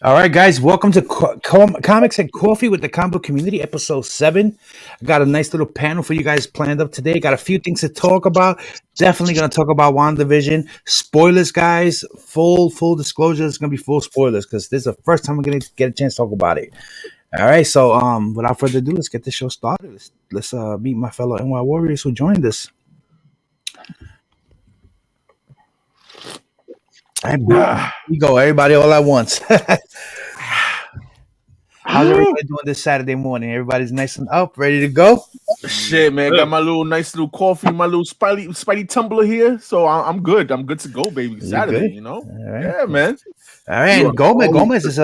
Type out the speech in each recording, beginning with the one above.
All right, guys, welcome to Comics and Coffee with the Comic Book Community, episode 7. I got a nice little panel for you guys planned up today. Got a few things to talk about. Definitely going to talk about WandaVision. Spoilers, guys. Full disclosure. It's going to be full spoilers because this is the first time we're going to get a chance to talk about it. All right, so without further ado, let's get this show started. Let's meet my fellow NY Warriors who joined us. We go, everybody, all at once. How's everybody doing this Saturday morning? Everybody's nice and up, ready to go? Shit, man. Got my nice little coffee, my little spidey tumbler here. So I'm good. I'm good to go, baby. Saturday, you know? All right. Yeah, man. All right, and Gomez is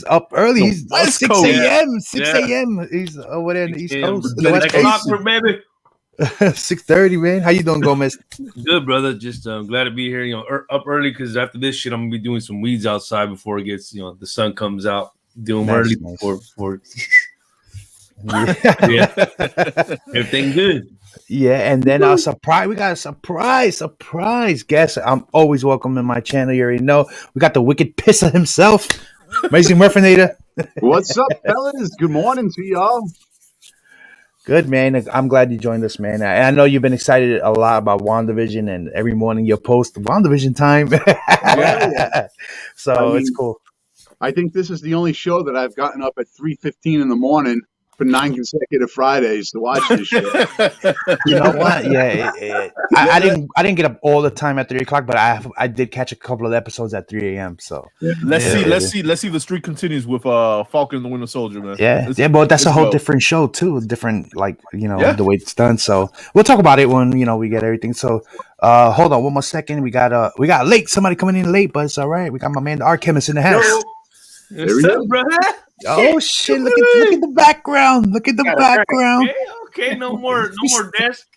up early. He's 6 a.m. 6 a.m. He's over there in the East Coast. The West Coast, baby. 6:30, man. How you doing, Gomez? Good, brother. Just glad to be here. You know, up early because after this shit, I'm gonna be doing some weeds outside before it gets, the sun comes out. Doing early before. Yeah, everything good. Yeah, and then we got a surprise guest. I'm always welcome in my channel. You already know. We got the wicked pisser himself, Amazing Murphinator. What's up, fellas? Good morning to y'all. Good, man. I'm glad you joined us, man. I know you've been excited a lot about WandaVision, and every morning you post WandaVision time. So it's cool. I think this is the only show that I've gotten up at 3:15 in the morning for 9 consecutive Fridays to watch this shit. You know what? Yeah, I didn't get up all the time at 3 o'clock, but I did catch a couple of episodes at 3 a.m. So let's see the streak continues with Falcon and the Winter Soldier, man. Yeah, but that's a whole different show too. Different, the way it's done. So we'll talk about it when we get everything. So hold on one more second. We got late. Somebody coming in late, but it's all right. We got my man the Art Kemist in the house. What's up, brother? Oh shit! Look at the background. Look at the background. Okay, no more desk.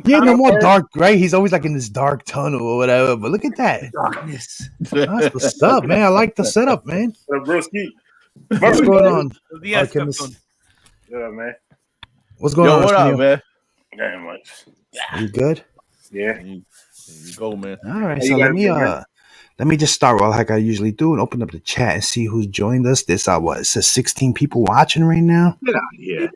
Yeah, no more dark. Right? He's always like in this dark tunnel or whatever. But look at that darkness. That's what's up, man. I like the setup, man. What's going on? Yeah, man. What's going on? What up, man? Very much. You good? Yeah. There you go, man. All right. So let me just start like I usually do and open up the chat and see who's joined us. It says 16 people watching right now. Get out of here.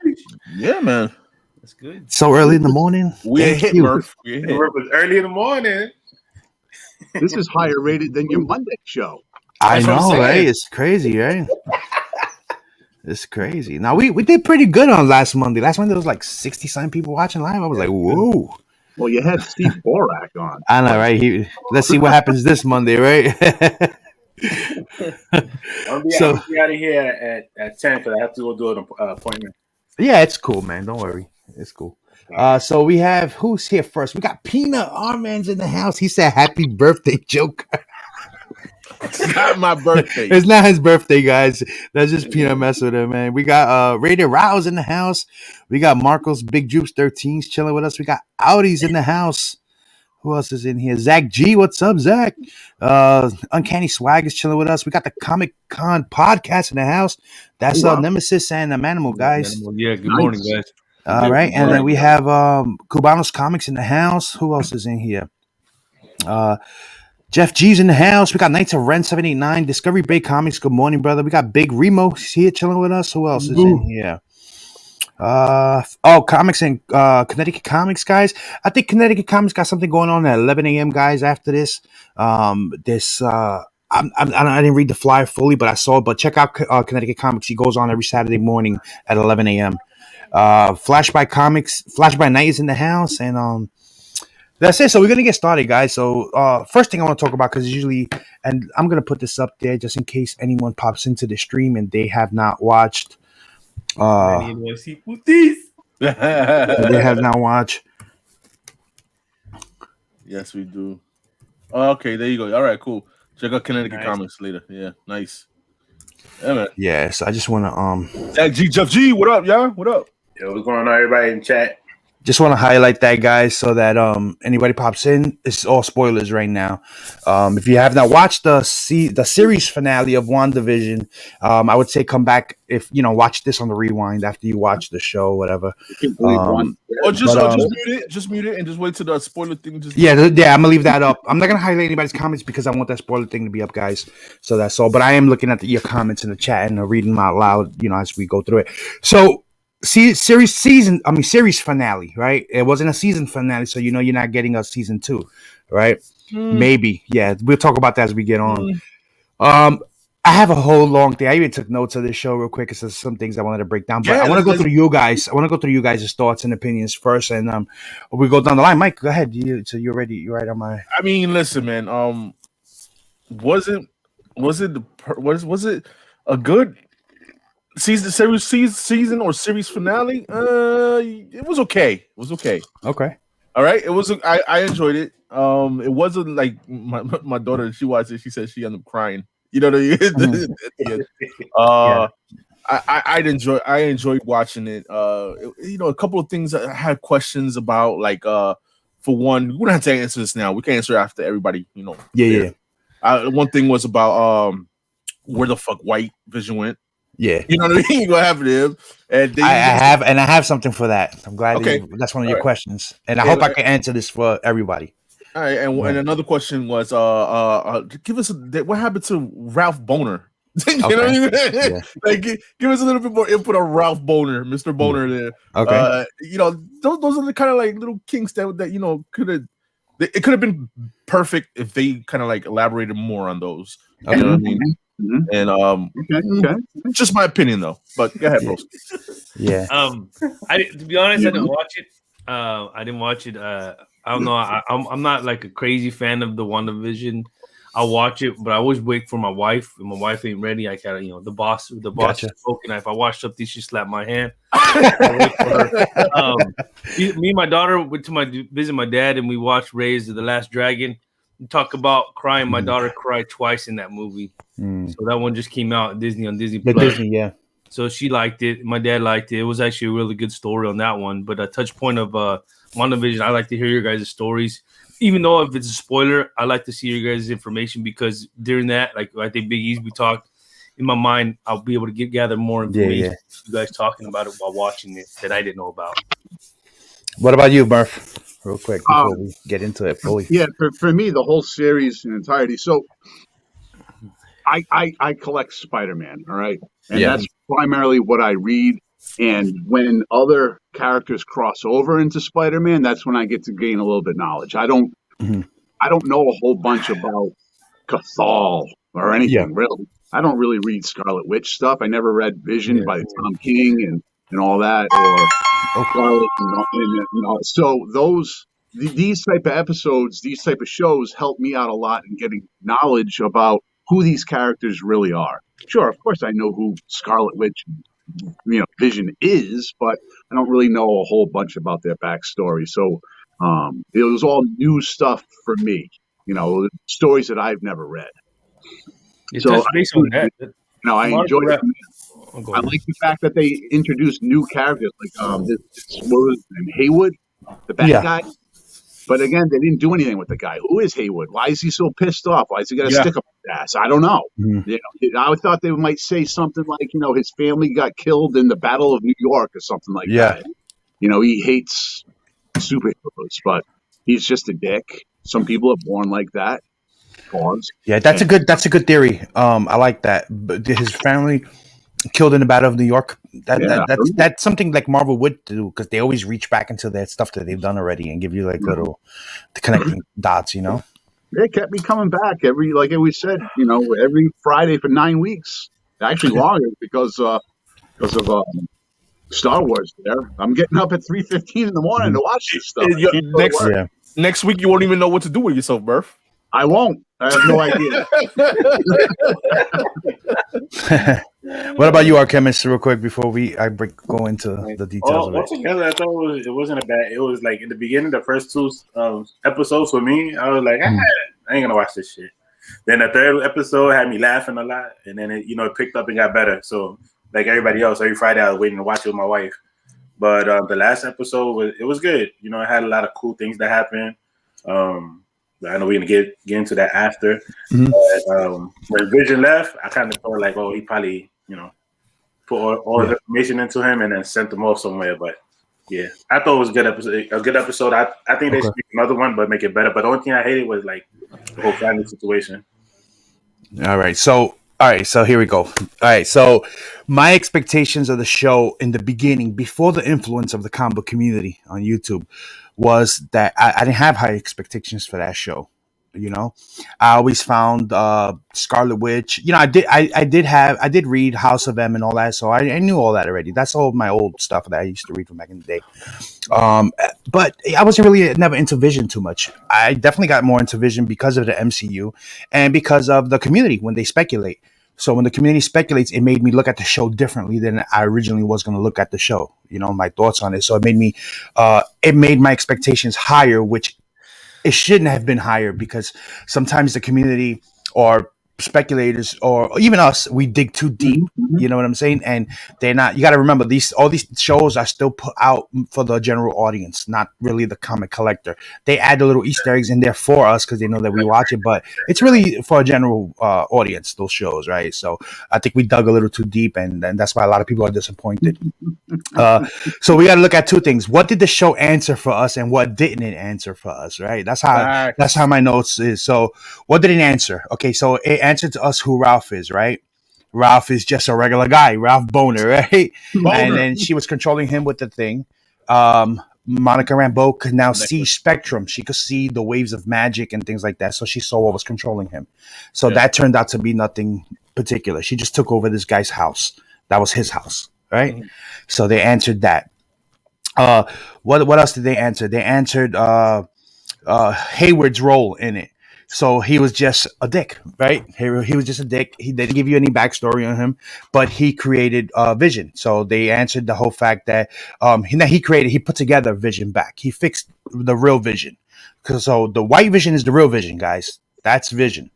Yeah, man. That's good. So early in the morning. We're hit, Murph. Murph was early in the morning. This is higher rated than your Monday show. I know, right? It's crazy, right? It's crazy. Now we did pretty good on last Monday. Last Monday there was like 60-something people watching live. I was like, whoa. Well, you had Steve Borak on. I know, right? Let's see what happens this Monday, right? I'll be out of here at 10 because I have to go do an appointment. Yeah, it's cool, man. Don't worry. It's cool. So we have, who's here first? We got Peanut. Our man's in the house. He said, happy birthday, Joker. It's not my birthday. It's not his birthday, guys. That's just Peanut messing with him, man. We got Rated Rouse in the house. We got Marcos Big Jupes 13s chilling with us. We got Audis in the house. Who else is in here? Zach G. What's up, Zach? Uncanny Swag is chilling with us. We got the Comic Con podcast in the house. That's Nemesis and Manimal, guys. Yeah, good morning, guys. All right. And then we have Cubanos Comics in the house. Who else is in here? Jeff G's in the house. We got Knights of Ren 789, Discovery Bay Comics. Good morning, brother. We got Big Remo here chilling with us. Who else is in here? Comics and Connecticut Comics, guys. I think Connecticut Comics got something going on at 11 a.m., guys. After this, I didn't read the flyer fully, but I saw it. But check out Connecticut Comics. He goes on every Saturday morning at 11 a.m. Flash by Night is in the house, and that's it. So we're going to get started, guys. So first thing I want to talk about, because usually, and I'm going to put this up there just in case anyone pops into the stream and they have not watched MannyNYC putis. They have not watched. Yes, we do. Oh, okay, there you go. All right, cool. Check out Connecticut Nice. Comics later. Yeah, nice. Yeah, man. Yeah, so I just want to Zach G, Jeff G, what up, y'all? What up? Yo, what's going on, everybody in chat? just want to highlight that, guys, so that anybody pops in, it's all spoilers right now. If you have not watched the series finale of WandaVision, I would say come back if watch this on the rewind after you watch the show, whatever. Or just mute it and just wait till the spoiler thing. Yeah, I'm gonna leave that up. I'm not gonna highlight anybody's comments because I want that spoiler thing to be up, guys. So that's all. But I am looking at your comments in the chat and reading them out loud, as we go through it. So. Series finale, right? It wasn't a season finale, so you're not getting a season 2, right? Maybe, yeah. We'll talk about that as we get on. I have a whole long thing. I even took notes of this show real quick because there's some things I wanted to break down. But I want to go through you guys. I want to go through you guys' thoughts and opinions first, and we go down the line. Mike, go ahead. You're ready. You're right on my. I mean, listen, man. Was it a good season or series finale? It was okay. It was okay. Okay. All right. It was. I enjoyed it. It wasn't like my daughter. She watched it. She said she ended up crying. You know what I mean? I enjoyed watching it. A couple of things I had questions about. Like, for one, we don't have to answer this now. We can answer after everybody. Yeah. One thing was about where the fuck White Vision went. Yeah, you know what I mean. What happened to him? And I have something for that. I'm glad that's one of your questions, and I hope I can answer this for everybody. All right, and another question was, give us what happened to Ralph Boner? You know what I mean? Yeah. Like, give us a little bit more input on Ralph Boner, Mr. Boner. There, okay. Those are the kind of like little kinks that could have. It could have been perfect if they kind of like elaborated more on those. Okay. You know what I mean? And okay. Just my opinion though. But go ahead, bro. Yeah. To be honest, I didn't watch it. I didn't watch it. I don't know. I'm not like a crazy fan of the WandaVision. I'll watch it, but I always wait for my wife. If my wife ain't ready, I gotta, the boss Gotcha. is spoken. If I watch something, she slapped my hand. I wait for her. Me and my daughter went to visit my dad, and we watched Raise of the Last Dragon. We talk about crying. My daughter cried twice in that movie. So that one just came out on Disney Plus. Disney, yeah. So she liked it. My dad liked it. It was actually a really good story on that one. But a touch point of WandaVision, I like to hear your guys' stories. Even though if it's a spoiler, I like to see your guys' information because during that, like I think Big E's we talked, in my mind, I'll be able to gather more information. Yeah. You guys talking about it while watching it that I didn't know about. What about you, Murph? Real quick before we get into it fully. Yeah, for me, the whole series in entirety. So I collect Spider-Man, all right? And that's primarily what I read. And when other characters cross over into Spider-Man, that's when I get to gain a little bit of knowledge. I don't know a whole bunch about Cathal or anything, really. I don't really read Scarlet Witch stuff. I never read Vision by Tom King and all that, or Scarlet and all. So these type of episodes, these type of shows help me out a lot in getting knowledge about who these characters really are. Sure, of course I know who Scarlet Witch, Vision is, but I don't really know a whole bunch about their backstory. So it was all new stuff for me, stories that I've never read. So I enjoyed it. I like the fact that they introduced new characters, like what was his name, Haywood, the bad guy. But again, they didn't do anything with the guy. Who is Haywood? Why is he so pissed off? Why is he got to stick up his ass? I don't know. I thought they might say something like, his family got killed in the Battle of New York or something like that. He hates superheroes, but he's just a dick. Some people are born like that. Pause. Yeah, that's a good theory. I like that. But his family killed in the Battle of New York. That's something like Marvel would do because they always reach back into their stuff that they've done already and give you like little connecting dots. They kept me coming back like we said, every Friday for 9 weeks. Actually longer because of Star Wars. There, I'm getting up at 3:15 in the morning to watch this stuff. Next week, you won't even know what to do with yourself, Murph. I won't. I have no idea. What about you, Art Kemist, real quick before go into the details of it? Altogether, I thought it wasn't a bad. It was like in the beginning, the first two episodes for me, I was like, I ain't gonna watch this shit. Then the third episode had me laughing a lot, and then it picked up and got better. So like everybody else, every Friday I was waiting to watch it with my wife. But the last episode was good. It had a lot of cool things that happened. I know we're gonna get into that after. But, when Vision left, I kind of felt like, oh, he probably put all the information into him and then sent them off somewhere. But yeah, I thought it was a good episode. I think they should do another one, but make it better. But the only thing I hated was like the whole family situation. All right, so here we go. All right, so my expectations of the show in the beginning, before the influence of the comic book community on YouTube, was that I didn't have high expectations for that show. I always found Scarlet Witch. I did read House of M and all that, so I knew all that already. That's all my old stuff that I used to read from back in the day. But I wasn't really never into Vision too much. I definitely got more into Vision because of the MCU and because of the community when they speculate. So when the community speculates, it made me look at the show differently than I originally was going to look at the show. My thoughts on it. So it made my expectations higher, which it shouldn't have been higher, because sometimes the community or speculators or even us, we dig too deep. You know what I'm saying? And they're not. You got to remember, all these shows are still put out for the general audience, not really the comic collector. They add the little Easter eggs in there for us because they know that we watch it, but it's really for a general audience, those shows, right? So I think we dug a little too deep, and that's why a lot of people are disappointed. So we got to look at two things: what did the show answer for us, and what didn't it answer for us? Right? That's how my notes is. So what did it answer? Okay, so it answered to us who Ralph is, right? Ralph is just a regular guy, Ralph Boner, right? Boner. And then she was controlling him with the thing. Monica Rambeau could now see spectrum. She could see the waves of magic and things like that. So she saw what was controlling him. So that turned out to be nothing particular. She just took over this guy's house. That was his house, right? Mm-hmm. So they answered that. What else did they answer? They answered Hayward's role in it. So he was just a dick, right? He was just a dick. They didn't give you any backstory on him, but he created Vision. So they answered the whole fact that he put together Vision back. He fixed the real Vision. So the white Vision is the real Vision, guys. That's Vision.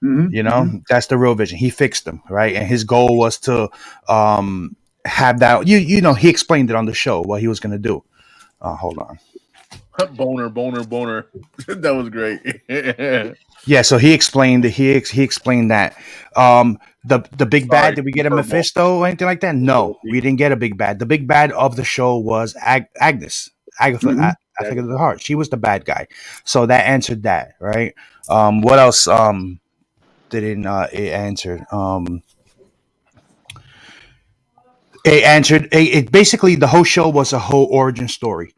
Mm-hmm. That's the real Vision. He fixed them, right? And his goal was to have that. He explained it on the show what he was going to do. Hold on. Boner. That was great. Yeah, so he explained that he explained that the big bad. Did we get a Mephisto or anything like that? No, we didn't get a big bad. The big bad of the show was Agnes, Agatha, Agatha of the Heart. She was the bad guy. So that answered that, right? What else didn't it answered? It answered. It basically, the whole show was a whole origin story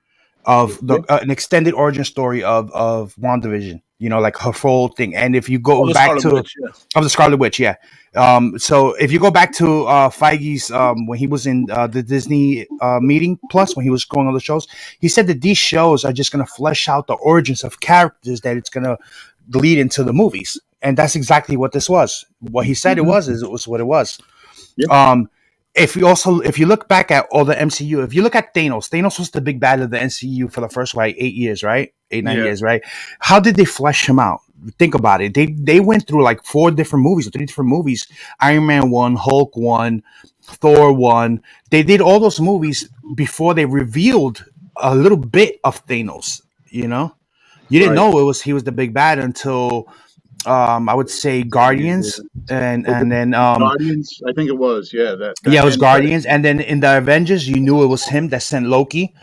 of an extended origin story of WandaVision, like her full thing. And if you go back to of the Scarlet Witch, so if you go back to Feige's when he was in the Disney meeting plus when he was going on the shows, he said that these shows are just going to flesh out the origins of characters that it's going to lead into the movies, and that's exactly what this was. What he said it was what it was. Yep. If you look back at all the MCU, if you look at Thanos was the big bad of the MCU for the first 8 years, right? 8-9 years, right? How did they flesh him out? Think about it. They went through like 4 different movies or 3 different movies. Iron Man 1, Hulk 1, Thor 1. They did all those movies before they revealed a little bit of Thanos. You didn't know he was the big bad until I would say Guardians and then Guardians, I think it was, it was Guardians, and then in the Avengers you knew it was him that sent Loki,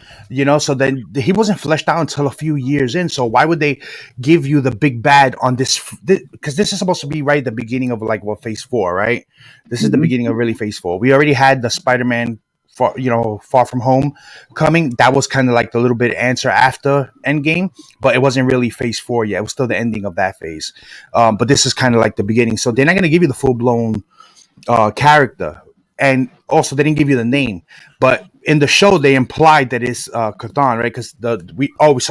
so then he wasn't fleshed out until a few years in. So why would they give you the big bad on this, because this is supposed to be right at the beginning of phase 4, right? This is the beginning of really phase 4. We already had the Spider-Man Far From Home coming. That was kind of like the little bit answer after Endgame, but it wasn't really phase 4 yet. It was still the ending of that phase. But this is kind of like the beginning. So they're not going to give you the full-blown character. And also they didn't give you the name. But in the show, they implied that it's Chthon, right? Because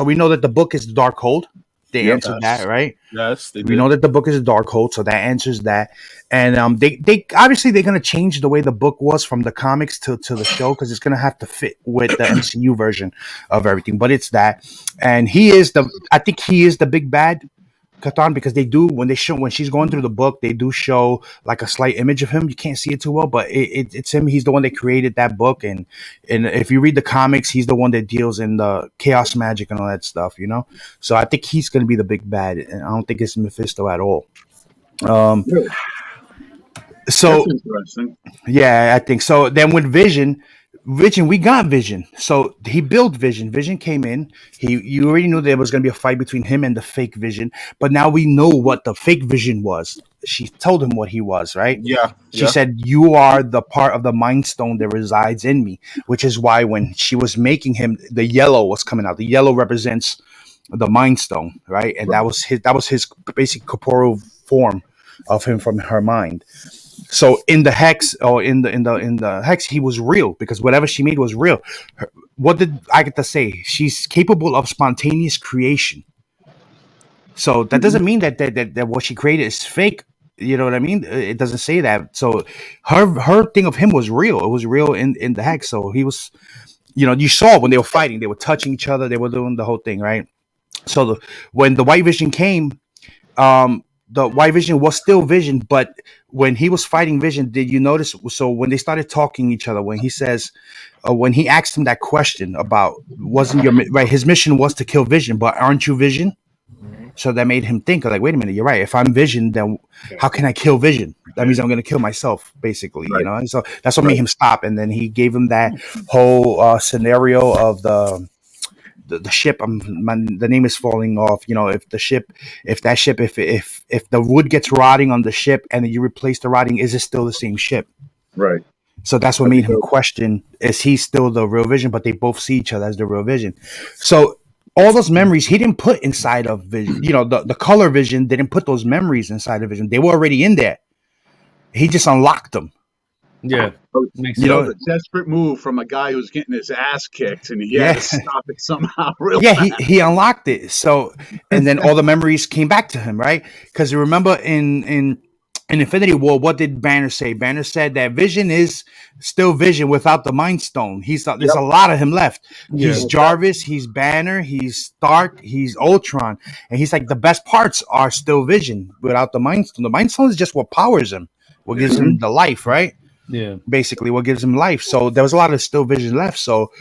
we know that the book is the Darkhold. They answered that, right? Yes, they We did. know that the book is a Darkhold, so that answers that. And they obviously they're gonna change the way the book was from the comics to the show because it's gonna have to fit with the MCU version of everything. But it's that, and I think he is the big bad, Catan, because they do when she's going through the book, they do show like a slight image of him. You can't see it too well, but it's him. He's the one that created that book, and if you read the comics, he's the one that deals in the chaos magic and all that stuff. So I think he's going to be the big bad, and I don't think it's Mephisto at all. So That's interesting. yeah, I think so. Then with Vision, we got Vision. So he built Vision. Vision came in. You already knew there was going to be a fight between him and the fake Vision, but now we know what the fake Vision was. She told him what he was, right? Yeah. She said, "You are the part of the Mind Stone that resides in me," which is why when she was making him, the yellow was coming out. The yellow represents the Mind Stone, right? And that was his basic corporeal form of him from her mind. So in the hex, or in the hex, he was real because whatever she made was real. What did I get to say? She's capable of spontaneous creation. So that doesn't mean that what she created is fake. You know what I mean? It doesn't say that. So her thing of him was real. It was real in the hex. So he was, you saw when they were fighting, they were touching each other. They were doing the whole thing, right? So when the White Vision came, the White Vision was still Vision, but when he was fighting Vision, did you notice? So when they started talking each other, when he says, when he asked him that question about wasn't your right, his mission was to kill Vision, but aren't you Vision? So that made him think like, wait a minute, you're right. If I'm Vision, then how can I kill Vision? That means I'm going to kill myself, basically, Right. And so that's what made him stop. And then he gave him that whole scenario of the ship. The name is falling off. If the wood gets rotting on the ship and you replace the rotting, is it still the same ship? Right. So that's what made him question: is he still the real Vision? But they both see each other as the real Vision. So all those memories he didn't put inside of Vision. The color Vision didn't put those memories inside of Vision. They were already in there. He just unlocked them. Yeah. A desperate move from a guy who's getting his ass kicked, and he had to stop it somehow. He unlocked it. So, and then all the memories came back to him, right? Because you remember in Infinity War, what did Banner say? Banner said that Vision is still Vision without the Mind Stone. There's a lot of him left. He's Jarvis, he's Banner, he's Stark, he's Ultron, and he's like the best parts are still Vision without the Mind Stone. The Mind Stone is just what powers him, what gives him the life, right? Yeah, basically what gives him life. So there was a lot of still Vision left. So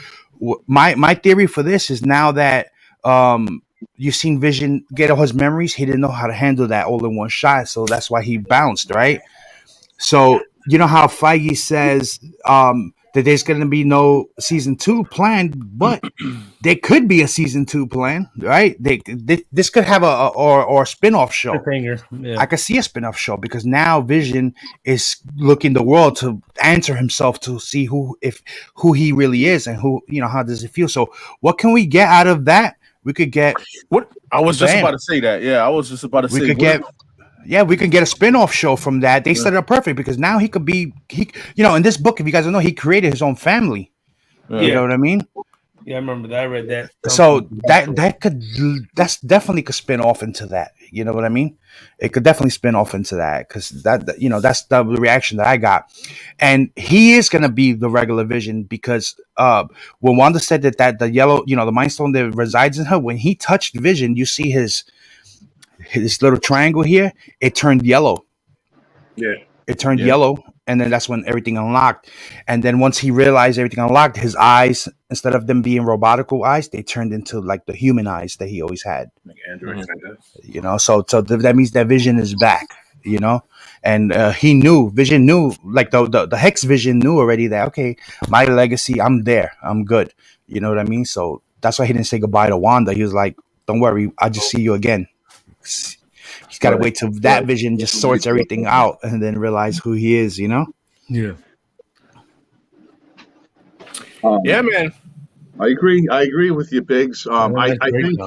my theory for this is now that you've seen Vision get all his memories, he didn't know how to handle that all in one shot, so that's why he bounced, right? So you know how Feige says that there's going to be no season 2 planned, but there could be a season 2 plan, right? This could have a spin-off show. Yeah. I could see a spin-off show because now Vision is looking the world to answer himself to see who he really is and how does it feel. So what can we get out of that? We could get what I was just about to say that. Yeah, I was just about to say we can get a spin-off show from that. They set it up perfect because now he could be in this book, if you guys don't know, he created his own family. You know what I mean? Yeah, I remember that. I read that. So that's definitely could spin off into that. You know what I mean? It could definitely spin off into that because that's the reaction that I got. And he is gonna be the regular Vision because when Wanda said that the yellow, the Mind Stone that resides in her, when he touched Vision, you see his little triangle here, it turned yellow. Yeah. It turned yellow, and then that's when everything unlocked. And then once he realized everything unlocked, his eyes, instead of them being robotical eyes, they turned into like the human eyes that he always had. Like Android, So that means that Vision is back. And Vision knew, like the Hex Vision knew already that, okay, my legacy, I'm there, I'm good. You know what I mean? So that's why he didn't say goodbye to Wanda. He was like, don't worry, I'll just see you again. He's got to wait till that Vision just sorts everything out and then realize who he is, Yeah. Yeah, man. I agree with you, Biggs. I think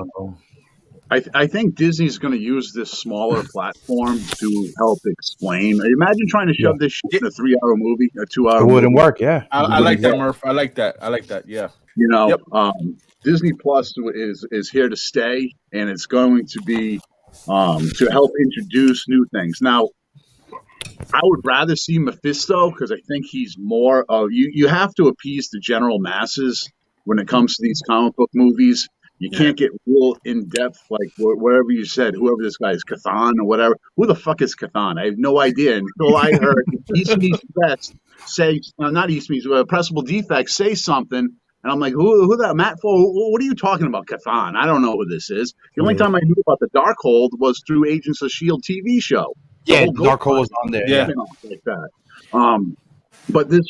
I think Disney's going to use this smaller platform to help explain. Imagine trying to shove this shit in a 3-hour movie, a 2-hour It movie. wouldn't work. Yeah, I like that, Murph. I like that. Yeah. You know, Yep. Disney Plus is here to stay, and it's going to be to help introduce new things. Now, I would rather see Mephisto because I think he's more of you have to appease the general masses when it comes to these comic book movies. You can't get real in depth, like whatever you said, whoever this guy is, Cathan or whatever. Who the fuck is Cathan? I have no idea until I heard East Meets West say, not East Meets, Pressable Defects say something. And I'm like, who that? Matt Fo? What are you talking about, Cathan? I don't know who this is. The only time I knew about the Darkhold was through Agents of S.H.I.E.L.D. TV show. Yeah, Darkhold was on there. Yeah. Like that. But this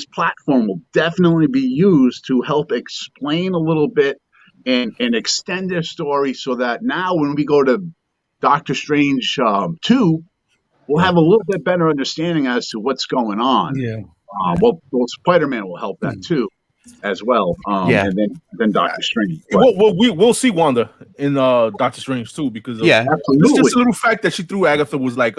platform will definitely be used to help explain a little bit and extend their story so that now when we go to Doctor Strange 2, we'll have a little bit better understanding as to what's going on. Yeah. Well, Spider-Man will help that too, as well. And then Doctor Strange. We'll see Wanda in Doctor Strange too, because it's just a little fact that she threw Agatha was like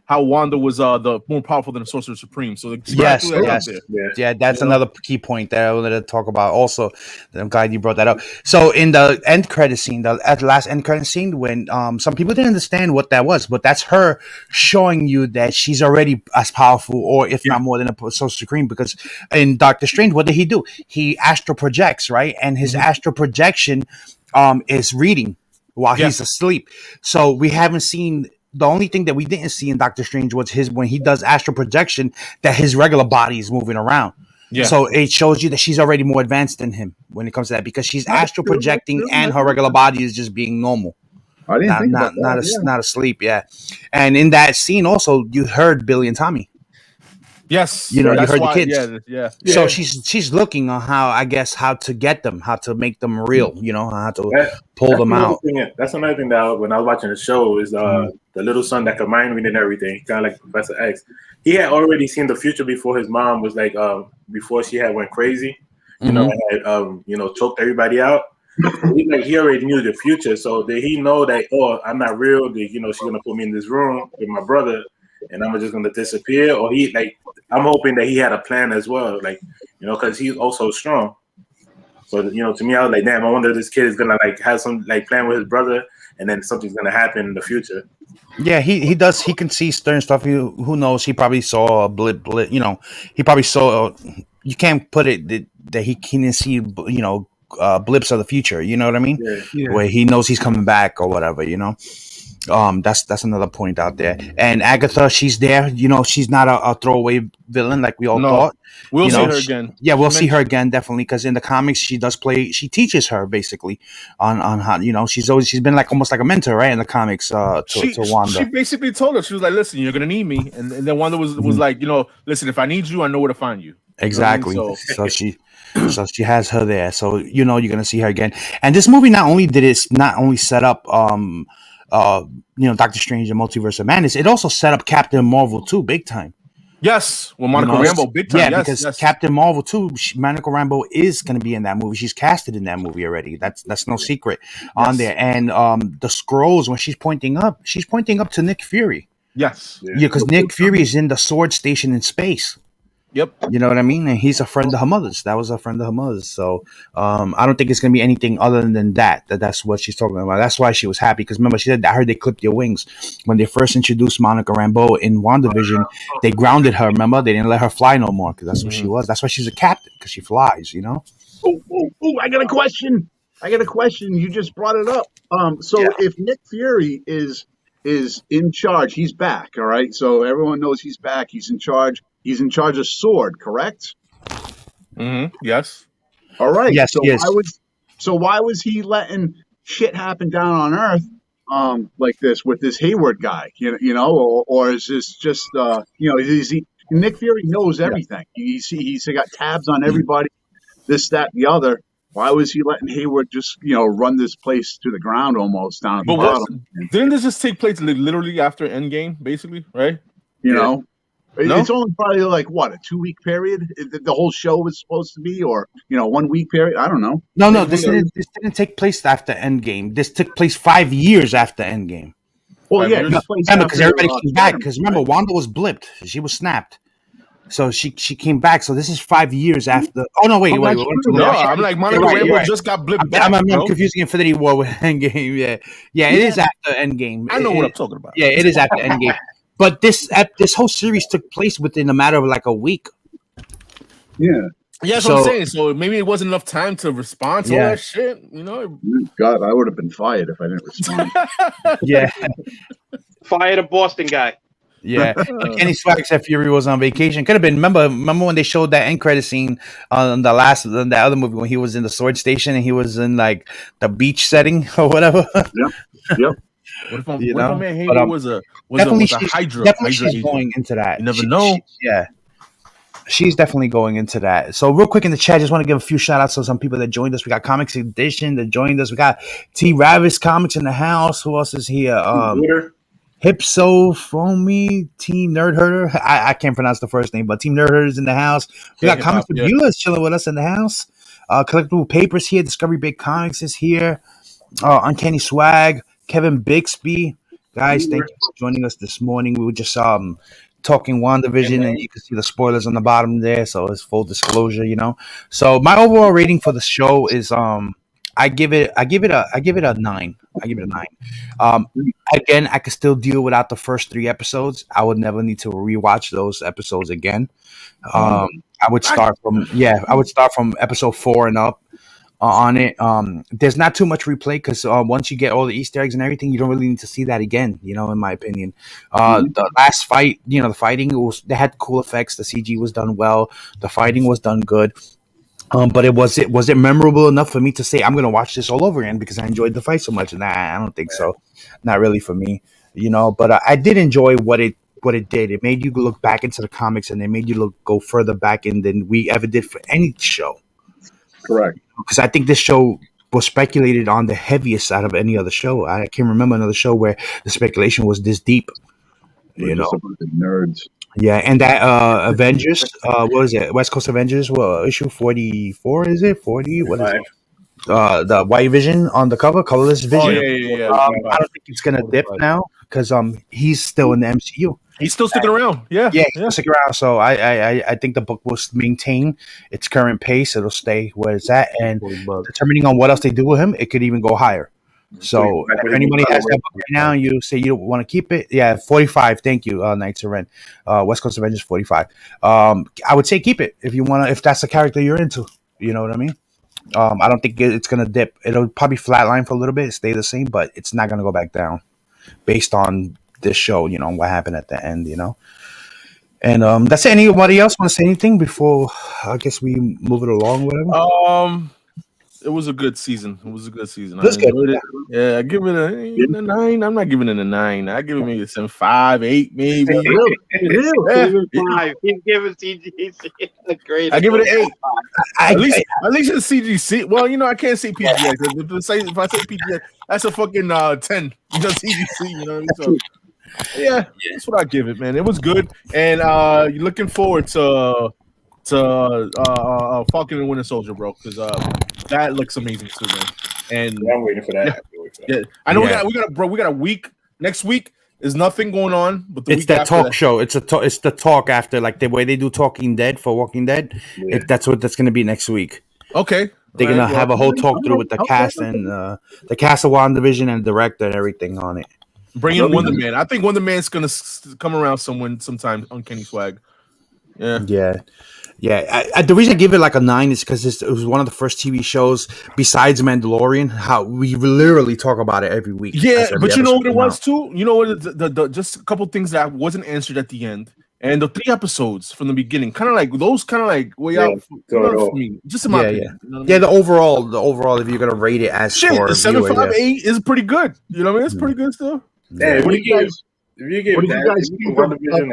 how Wanda was the more powerful than the Sorcerer Supreme. So yes, that's another key point that I wanted to talk about. Also, I'm glad you brought that up. So in the end credit scene, at the last end credit scene, when some people didn't understand what that was, but that's her showing you that she's already as powerful, or if not more than a Sorcerer Supreme. Because in Doctor Strange, what did he do? He astral projects, right? And his astral projection is reading while he's asleep. So we haven't seen. The only thing that we didn't see in Doctor Strange was when he does astral projection, that his regular body is moving around. Yeah. So it shows you that she's already more advanced than him when it comes to that, because she's astral projecting and her regular body is just being normal. I didn't think about that. Not asleep. Yeah. And in that scene also, you heard Billy and Tommy. Yes, you heard the kids. Yeah. So she's looking on how to get them, how to make them real. How to pull them out. That's another thing that when I was watching the show is the little son that could mind read and everything, kind of like Professor X. He had already seen the future before his mom was like before she had went crazy. Choked everybody out. He already knew the future. So did he know that I'm not real? She's gonna put me in this room with my brother, and I'm just gonna disappear? Or I'm hoping that he had a plan as well, because he's also strong. So to me, I was like, damn, I wonder if this kid is gonna have some plan with his brother, and then something's gonna happen in the future. Yeah, he does. He can see certain stuff. Who knows? He probably saw a blip. He probably saw. You can't put it that he can see. Blips of the future. You know what I mean? Yeah. Where he knows he's coming back or whatever. That's another point out there. And Agatha, she's there. She's not a throwaway villain like we all thought. We'll see her again. Yeah, we'll see her again definitely, because in the comics she does play. She teaches her basically on how she's been almost like a mentor, right, in the comics to Wanda. She basically told her, she was like, "Listen, you're gonna need me," and then Wanda was like, "Listen, if I need you, I know where to find you." Exactly. So she has her there. So you're gonna see her again. And this movie not only set up Doctor Strange and Multiverse of Madness, it also set up Captain Marvel 2 big time. Yes, well, Monica Rambeau big time. Yeah, because Captain Marvel 2, Monica Rambeau is going to be in that movie. She's casted in that movie already. That's no secret on there. And the scrolls, when she's pointing up to Nick Fury. Yes. Yeah, because Nick Fury is in the Sword Station in space. Yep. You know what I mean? And he's a friend of her mother's. That was a friend of her mother's. So I don't think it's going to be anything other than that's what she's talking about. That's why she was happy. Because remember, she said, I heard they clipped your wings. When they first introduced Monica Rambeau in WandaVision, they grounded her. Remember? They didn't let her fly no more because that's what she was. That's why she's a captain, because she flies, Oh, I got a question. You just brought it up. If Nick Fury is in charge, he's back, all right? So everyone knows he's back. He's in charge. He's in charge of S.W.O.R.D., correct? Mm-hmm. Yes. All right. Yes. Why was he letting shit happen down on Earth like this with this Hayward guy? Or is this just Nick Fury knows everything. Yeah. He's got tabs on everybody. This, that, the other. Why was he letting Hayward just run this place to the ground almost down at the bottom? Didn't this just take place literally after Endgame, basically, right? You know. No? It's only probably like what, a 2-week period? The whole show was supposed to be, or 1 week period. I don't know. No, this didn't take place after Endgame. This took place 5 years after Endgame. Well, 5 yeah, years? Remember, because everybody came back. Because remember, Wanda was blipped. She was snapped. So she came back. So this is 5 years after. Oh no, wait. No, I'm like Monica Rambeau just got blipped back. I'm confusing Infinity War with Endgame. Yeah, it is after Endgame. I know what I'm talking about. Yeah, it is after Endgame. But this whole series took place within a matter of like a week. Yeah. Yeah, that's what I'm saying. So maybe it wasn't enough time to respond to all that shit. You know? God, I would have been fired if I didn't respond. Yeah. Fire the Boston guy. Yeah, Kenny Swag said Fury was on vacation. Could have been. Remember when they showed that end credit scene on the other movie when he was in the sword station and he was in like the beach setting or whatever. Yep. What if my man Haley was a Hydra? Definitely, she's going into that. You never know. She's definitely going into that. So real quick in the chat, just want to give a few shout outs to some people that joined us. We got Comics Edition that joined us. We got T Ravis Comics in the house. Who else is here? Hipso Foamy, Team Nerd Herder. I can't pronounce the first name, but Team Nerd Herder is in the house. We got Comics Reviewers chilling with us in the house. Collectible Papers here. Discovery Big Comics is here. Uncanny Swag. Kevin Bixby. Guys, thank you for joining us this morning. We were just talking WandaVision, and you can see the spoilers on the bottom there. So it's full disclosure, you know. So my overall rating for the show is I give it a 9. I give it a 9. Again, I could still deal without the first 3 episodes. I would never need to rewatch those episodes again. I would start from episode 4 and up on it. There's not too much replay because once you get all the Easter eggs and everything, you don't really need to see that again. You know, in my opinion, the last fight, you know, the fighting they had cool effects. The CG was done well. The fighting was done good. But was it memorable enough for me to say I'm going to watch this all over again because I enjoyed the fight so much? Nah, I don't think so. Not really for me, you know. But I did enjoy what it did. It made you look back into the comics, and it made you go further back in than we ever did for any show. Correct. Because I think this show was speculated on the heaviest out of any other show. I can't remember another show where the speculation was this deep. You know, nerds. Yeah, and that Avengers, what was it? West Coast Avengers, issue 44, is it? 40? What is it? The white Vision on the cover, colorless Vision. Oh, yeah. I don't think it's gonna dip now because he's still in the MCU. He's still sticking around. Yeah, he'll stick around. So I think the book will maintain its current pace. It'll stay where it's at, and determining on what else they do with him, it could even go higher. So if anybody has that book right now and you say you don't want to keep it, 45. Thank you, Knights of Ren. West Coast Avengers 45. I would say keep it if you want to, if that's the character you're into. You know what I mean? I don't think it's gonna dip. It'll probably flatline for a little bit, stay the same, but it's not gonna go back down based on this show. You know what happened at the end. You know. And that's it. Anybody else want to say anything before I guess we move it along? Whatever. It was a good season. I enjoyed it. Yeah, I give it a 9. I'm not giving it a 9. I give it maybe a 7.5, 8, maybe. He's giving CGC a grade. I give it an 8. At least it's CGC. Well, you know, I can't say PGX. If I say PGX, that's a fucking 10. You know, CGC. You know what I mean? So, yeah, that's what I give it, man. It was good, and you're looking forward to Falcon and Winter Soldier, bro, because that looks amazing too, man. And I'm waiting for that. Yeah, I know we got a week. Next week is nothing going on, but it's that talk show. It's the talk after, like the way they do Talking Dead for Walking Dead. Yeah. That's going to be next week. Okay, they're gonna have a whole talk through with the cast and the cast of WandaVision and the director and everything on it. Bring in Wonder Man. I think Wonder Man's gonna come around sometime on Kenny Swag. Yeah. The reason I give it like a 9 is because it was one of the first TV shows besides Mandalorian. How we literally talk about it every week. Yeah, but you know what it was too. You know what? The just a couple things that wasn't answered at the end, and the 3 episodes from the beginning, kind of like way out for me. Just in my opinion. You know what I mean? The overall, if you're gonna rate it as the 7.5, 8 is pretty good. You know what I mean? It's pretty good still. Yeah, if you give WandaVision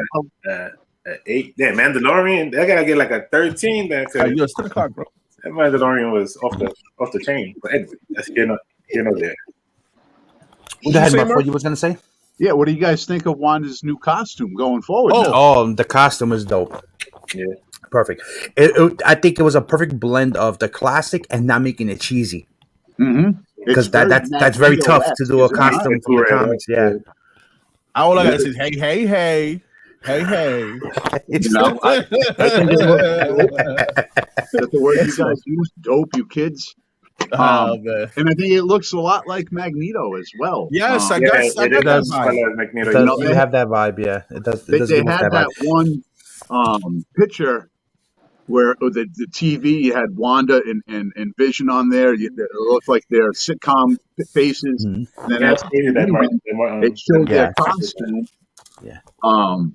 8, Mandalorian, I gotta get like a 13. Then you're still clock, bro. That Mandalorian was off the chain. But anyway, that's there. Go ahead, Mark. What you was gonna say? Yeah, what do you guys think of Wanda's new costume going forward? Oh. now? Oh, the costume is dope. Yeah. Perfect. I think it was a perfect blend of the classic and not making it cheesy. Mm-hmm. Because that's very tough to do a costume from the comics. Yeah. All I gotta say is hey, hey, hey. Hey, hey. It's You know, I think it looks that's the word you guys use, dope, you kids. Man. And I think it looks a lot like Magneto as well. Yes, I Yeah, got it that does vibe. color Magneto. It does, know, you have that vibe, yeah. It does. It does They give us had that that vibe. one picture where the TV, you had Wanda and Vision on there. It looked like their sitcom faces. Mhm. And then Yeah, at the end, it showed their Yeah. costume. Yeah. And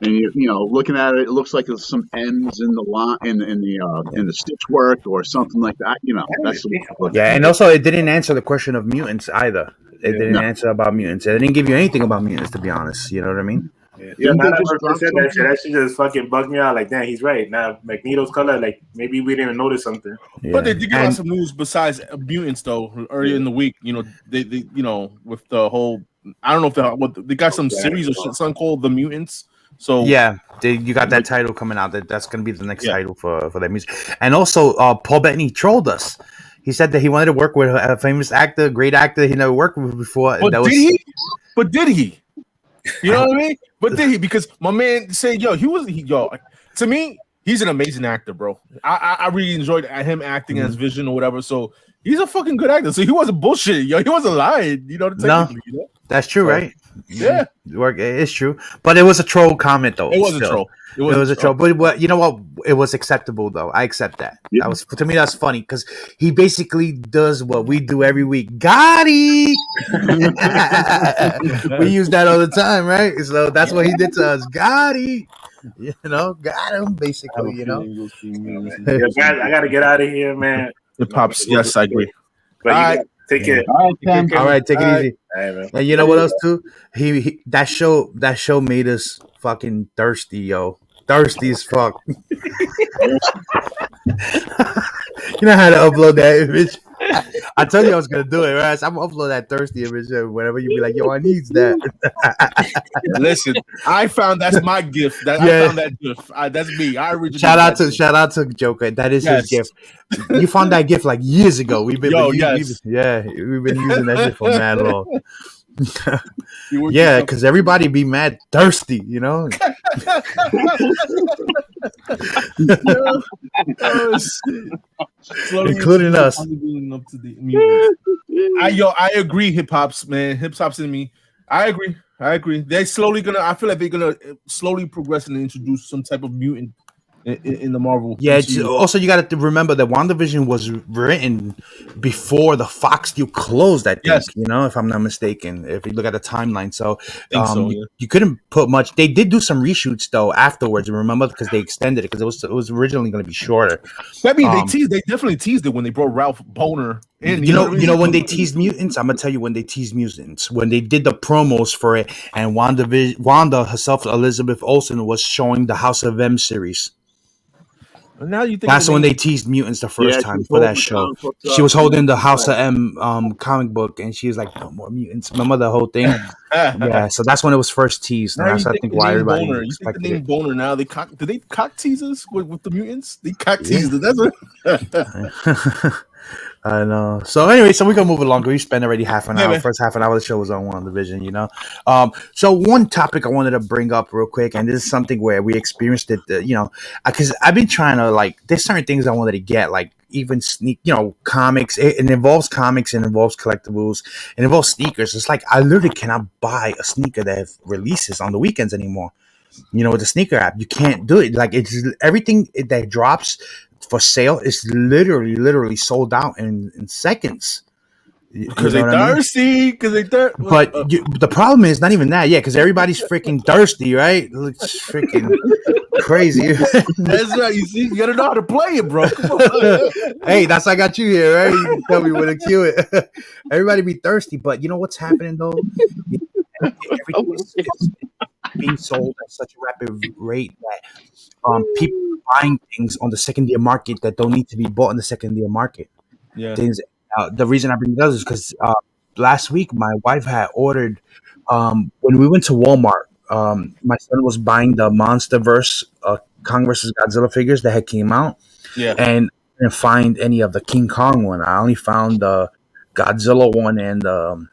you know, looking at it, it looks like there's some M's in the line in the stitch work or something like that. You know, that's the way I look Yeah, at and it. also it didn't answer the question of mutants either. It didn't No. answer about mutants. It didn't give you anything about mutants, to be honest. You know what I mean? Yeah, Didn't now they that just person drop said that shit, something? that shit just fucking bugged me out. Like, damn, he's right. Now Magneto's color, like maybe we didn't even notice something. Yeah. But they did give And- us some news besides mutants though earlier in the week. You know, they you know, with the whole, I don't know if they got some series or shit, something called The Mutants. So yeah, you got that title coming out. That's going to be the next Yeah. title for that music. And also, Paul Bettany trolled us. He said that he wanted to work with a famous actor, great actor he never worked with before. But that did he? But did he? You know what I mean? But did he? Because my man said, yo, to me, he's an amazing actor, bro. I really enjoyed him acting as Vision or whatever. So he's a fucking good actor. So he wasn't bullshitting, yo. He wasn't lying, you know, technically, you know? That's true, right? Yeah. It's true. But it was a troll comment, though. It was still. a troll. It was a troll. But you know what? It was acceptable, though. I accept that. Yeah. That was, to me, that's funny because he basically does what we do every week. Got it. We use that all the time, right? So that's what he did to us. Got it. You know, got him, basically, you know. Yeah, guys, I gotta get out of here, man. Hip hop's, yes, I agree. But All you right. guys take care. All right, Ken. All right, take it easy. All right, man. And you know what else too? He that show made us fucking thirsty, yo. Thirsty as fuck. You know how to upload that image? I told you I was gonna do it, right? So I'm gonna upload that thirsty image whenever you be like, yo, I needs that. Listen, I found that's my gift. I found that gift. That's me. I originally shout out to Joker. That is his gift. You found that gift like years ago. We've been we've been using that shit for mad long. Yeah, because everybody be mad thirsty, you know. Including us. I agree. Hip hop's, man. Hip hop's in me. I agree. They're slowly gonna. I feel like they're gonna slowly progress and introduce some type of mutant in the Marvel. Yeah. Also, you got to remember that WandaVision was written before the Fox deal closed. I think, you know, if I'm not mistaken, if you look at the timeline. So, you couldn't put much. They did do some reshoots though afterwards. Remember, because they extended it because it was originally going to be shorter. I mean, they definitely teased it when they brought Ralph Boner in. You know when they teased mutants. I'm gonna tell you when they teased mutants. When they did the promos for it, and Wanda herself, Elizabeth Olsen, was showing the House of M series. Now you think that's when they teased mutants the first time for that show. She was holding the House of M comic book, and she was like, "No more mutants." Remember the whole thing? Yeah, so that's when it was first teased. And that's I think why everybody expected the name Boner. Now did they cock tease us with the mutants? They cock teased us. That's what. I know. So anyway, we're gonna move along. We spent already half an hour. First half an hour of the show was on WandaVision, you know. So one topic I wanted to bring up real quick, and this is something where we experienced it, you know, because I've been trying to there's certain things I wanted to get, like even comics. It involves comics, it involves collectibles, it involves sneakers. It's like I literally cannot buy a sneaker that releases on the weekends anymore. You know, with the sneaker app, you can't do it. Like it's everything that drops for sale is literally sold out in seconds. Because they're thirsty. Because they thirsty. But the problem is not even that. Yeah, because everybody's freaking thirsty, right? It's freaking crazy. That's right. You see, you gotta know how to play it, bro. Hey, that's why I got you here, right? You can tell me when to cue it. Everybody be thirsty, but you know what's happening though? Everything is being sold at such a rapid rate that people are buying things on the secondary market that don't need to be bought in the secondary market. Yeah. The reason I bring it up is because last week my wife had ordered when we went to Walmart, my son was buying the MonsterVerse Kong versus Godzilla figures that had came out, and I didn't find any of the King Kong one. I only found the Godzilla one and the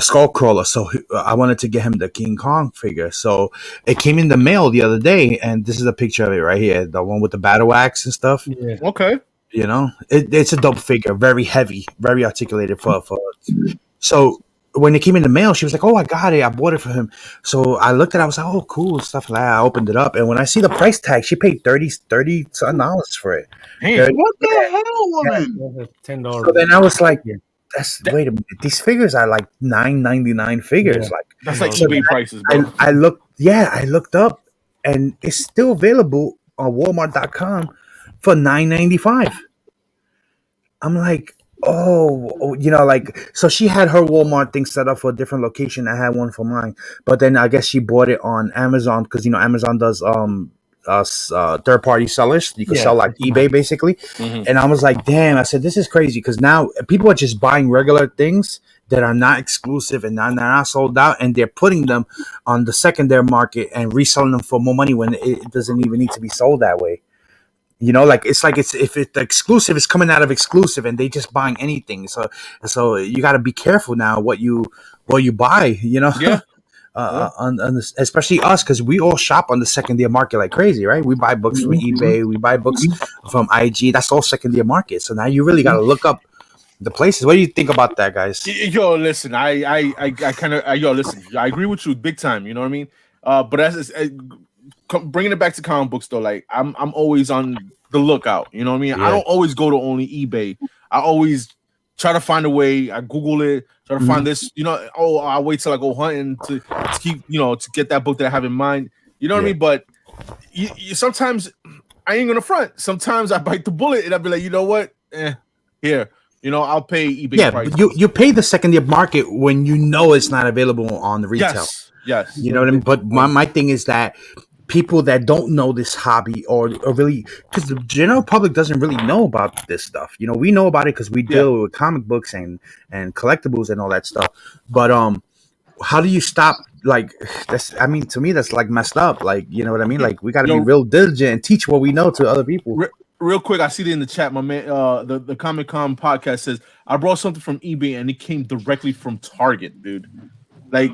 Skullcrawler. So I wanted to get him the King Kong figure. So it came in the mail the other day, and this is a picture of it right here, the one with the battle axe and stuff. Yeah. Okay. You know, it's a dope figure, very heavy, very articulated for. So when it came in the mail, she was like, "Oh, I got it. I bought it for him." So I looked at it. I was like, "Oh, cool." Stuff like that. I opened it up. And when I see the price tag, she paid $30 for it. What the hell, woman? $10. So then I was like, wait a minute. These figures are like $9.99 figures. Yeah. Like That's like eBay prices, bro. I looked up, and it's still available on Walmart.com for $9.95. I'm like, oh, you know, like, so she had her Walmart thing set up for a different location. I had one for mine, but then I guess she bought it on Amazon because, you know, Amazon does third party sellers. You can sell like eBay basically. Mhm. And I was like, damn, I said, this is crazy because now people are just buying regular things that are not exclusive and not sold out, and they're putting them on the secondary market and reselling them for more money when it doesn't even need to be sold that way. You know, like it's if it's exclusive, it's coming out of exclusive, and they just buying anything. So you got to be careful now what you buy. You know, on this, especially us, because we all shop on the secondary market like crazy, right? We buy books from eBay, we buy books from IG. That's all secondary market. So now you really got to look up the places. What do you think about that, guys? Yo, listen, I kind of listen. I agree with you big time. You know what I mean? But bringing it back to comic books though, like I'm always on the lookout. You know what I mean? Yeah. I don't always go to only eBay. I always try to find a way. I Google it, try to find this. You know, I wait till I go hunting to keep, you know, to get that book that I have in mind. You know what I mean? But you sometimes I ain't gonna front. Sometimes I bite the bullet and I'll be like, you know what? Here. You know, I'll pay eBay price. But you pay the secondary market when you know it's not available on the retail. Yes. You know what I mean? But my thing is that people that don't know this hobby or really, because the general public doesn't really know about this stuff. You know, we know about it because we deal with comic books and collectibles and all that stuff. But how do you stop? Like, that's, I mean, to me, that's like messed up. Like, you know what I mean? Like, we got to be real diligent and teach what we know to other people. Real quick, I see it in the chat. My man, the Comic Con podcast says I brought something from eBay and it came directly from Target, dude. Like,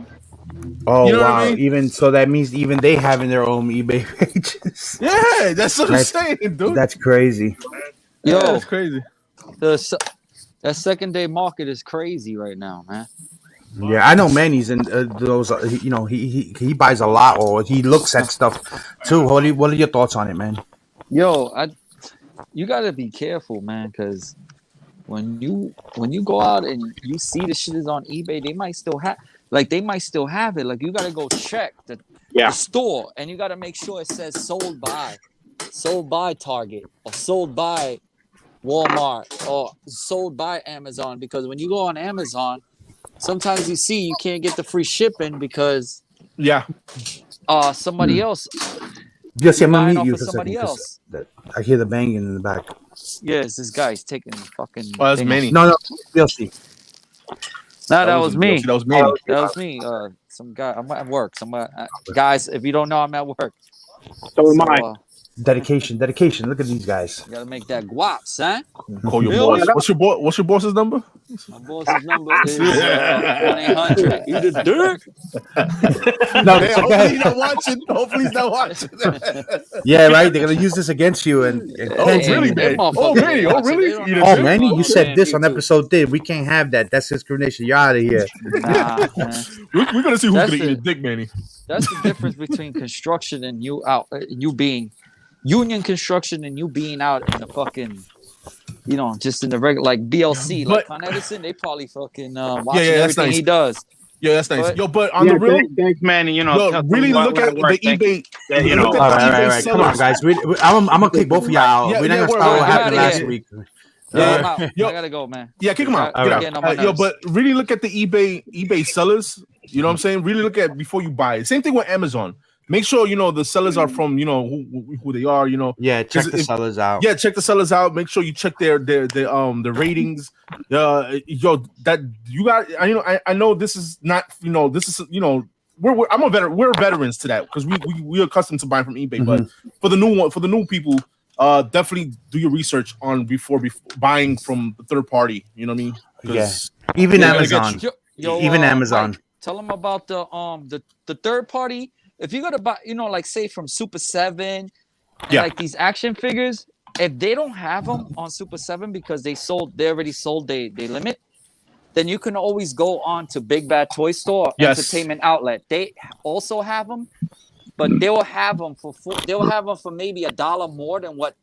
oh, you know wow! what I mean? Even so, that means even they having their own eBay pages. Yeah, that's what I'm saying, dude. That's crazy. Yo, that's crazy. That second day market is crazy right now, man. Yeah, I know Manny's in those. You know, he buys a lot, or he looks at stuff too. What are your thoughts on it, man? Yo, you gotta be careful, man, because when you go out and you see the shit is on eBay, they might still have it. Like, you gotta go check the store, and you gotta make sure it says sold by Target, or sold by Walmart, or sold by Amazon. Because when you go on Amazon, sometimes you see you can't get the free shipping because somebody else. Yes, I'm gonna mute you for somebody else. I hear the banging in the back. Yes, this guy's taking the fucking. Oh, that's Manny. No, DLC. No, that was me. That was me. That was me. Some guy. I'm at work. Guys, if you don't know, I'm at work. So am I. Dedication. Look at these guys. You gotta make that guaps, huh? Call your boss. What's your boss's number? My boss's number is 1-800. You the dirt. No, Hey, so go hopefully ahead. he's not watching. Hopefully he's not watching. Yeah, right. They're gonna use this against you. And really, man? Oh, Manny. Oh, really? Oh, Manny, you said this on episode did. We can't have that. That's discrimination. You're out of here. Nah, man. We're gonna see who's gonna eat a dick, Manny. That's the difference between construction and you being union construction and you being out in the fucking, you know, just in the regular, like BLC, like Con Edison, they probably fucking watching everything nice. he does. Yeah, that's nice. But, but on the real, thanks, Manny. You know, really look at the eBay. You know, look at All the right. eBay Come on, sellers. guys. I'm gonna kick both of y'all out. Yeah, We're not gonna we're start what out happened of last here. week. I'm out. I gotta go, man. Yeah, kick them out. Get out. But really look at the eBay sellers. You know what I'm saying? Really look at before you buy it. Same thing with Amazon. make sure the sellers are from who they are. Yeah, check the sellers out. Yeah, check the sellers out. Make sure you check their ratings. That you got. I know this is not. This is we're veterans to that because we're accustomed to buying from eBay. But for the new people, definitely do your research on before buying from the third party. You know what I mean? Yeah. Even Amazon. Even Amazon. Mike, tell them about the third party. If you're gonna buy, like say from Super 7, like these action figures, if they don't have them on Super 7 because they already sold they limit, then you can always go on to Big Bad Toy Store, Entertainment Outlet. They also have them, but they will have them for maybe $1 more than what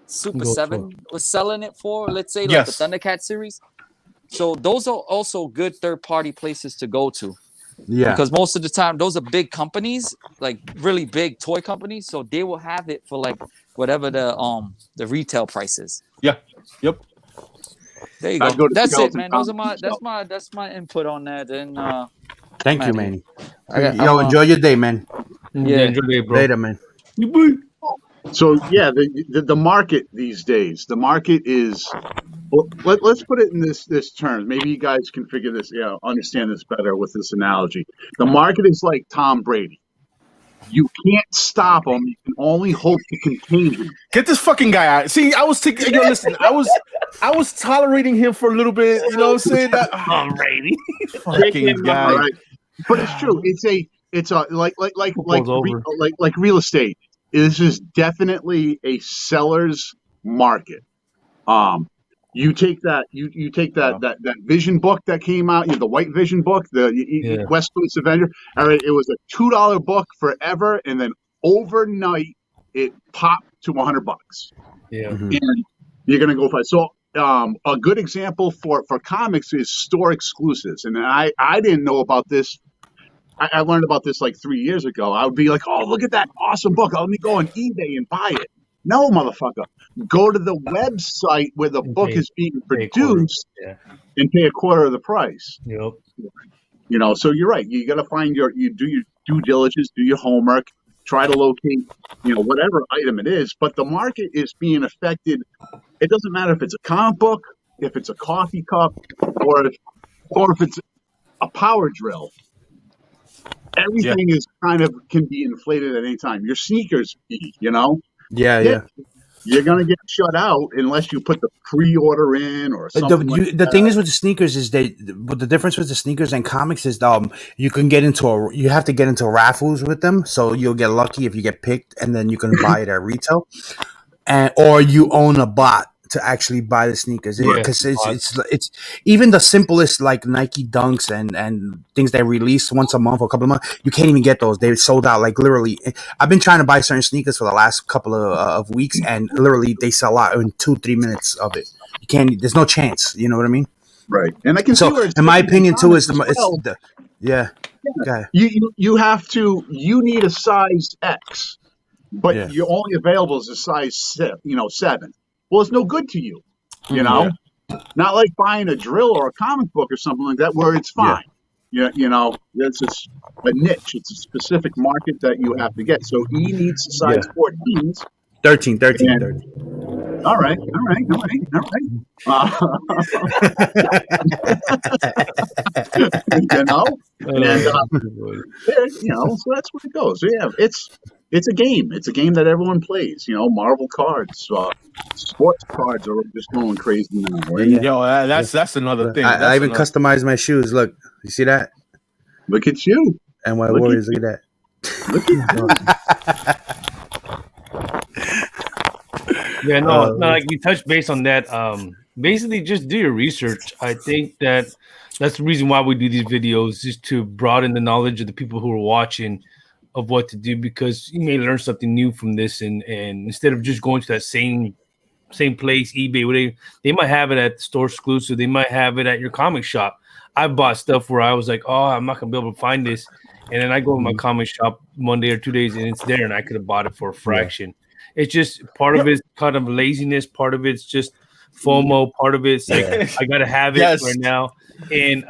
Super 7 was selling it for. Let's say like the Thundercat series. So those are also good third-party places to go to. Yeah. Because most of the time, those are big companies, like really big toy companies. So they will have it for like whatever the retail price is. Yeah. Yep. There you go. That's it, man. That's my input on that. And thank you, Manny. Enjoy your day, man. Yeah, enjoy your day, bro. Later, man. So yeah, the market these days, the market is. Well, let's put it in this terms. Maybe you guys can figure this, understand this better with this analogy. The market is like Tom Brady. You can't stop him. You can only hope to contain him. Get this fucking guy out. See, I was thinking. Listen, I was tolerating him for a little bit. You know what I'm saying? Tom Brady, fucking guy. Right. But it's true. It's a like real estate. This is definitely a seller's market. You take that that Vision book that came out, the White Vision book, the West Coast Avenger. All right, it was a $2 book forever, and then overnight it popped to $100. Yeah, and you're gonna go find. So a good example for comics is store exclusives, and I didn't know about this. I learned about this like 3 years ago. I would be like, oh, look at that awesome book. Let me go on eBay and buy it. No, motherfucker. Go to the website where the book is being produced and pay a quarter of the price. Yep. So you're right. You got to find you do your due diligence, do your homework, try to locate, whatever item it is. But the market is being affected. It doesn't matter if it's a comic book, if it's a coffee cup, or if it's a power drill. Everything is can be inflated at any time. Your sneakers, Yeah. You're gonna get shut out unless you put the pre-order in or something. The thing is with the sneakers is but the difference with the sneakers and comics is you have to get into raffles with them, so you'll get lucky if you get picked, and then you can buy it at retail, or you own a bot to actually buy the sneakers, because it's even the simplest like Nike Dunks and things they release once a month or a couple of months, you can't even get those. They're sold out. Like literally, I've been trying to buy certain sneakers for the last couple of weeks, and literally they sell out in 2-3 minutes of it. You can't. There's no chance. You know what I mean? Right. And I can see where in my opinion too is you need a size X, but you're only available as a size 7. Well, it's no good to you, Not like buying a drill or a comic book or something like that where it's fine. It's just a niche. It's a specific market that you have to get. So he needs size 14s. 13. All right. So that's where it goes. Yeah, it's a game. It's a game that everyone plays. Marvel cards, sports cards are just going crazy now. Yo, that's another thing. I even customized my shoes. Look, you see that? Look at you. And my Warriors. Look at that. Look at you. Yeah, no, like you touched base on that. Basically, just do your research. I think that's the reason why we do these videos, just to broaden the knowledge of the people who are watching of what to do, because you may learn something new from this, and instead of just going to that same place, eBay, where they might have it at the store exclusive, they might have it at your comic shop. I bought stuff where I was like, oh, I'm not gonna be able to find this, and then I go to my comic shop 1 day or 2 days, and it's there, and I could have bought it for a fraction. It's just part of it's kind of laziness, part of it's just FOMO, part of it's like I gotta have it right now, and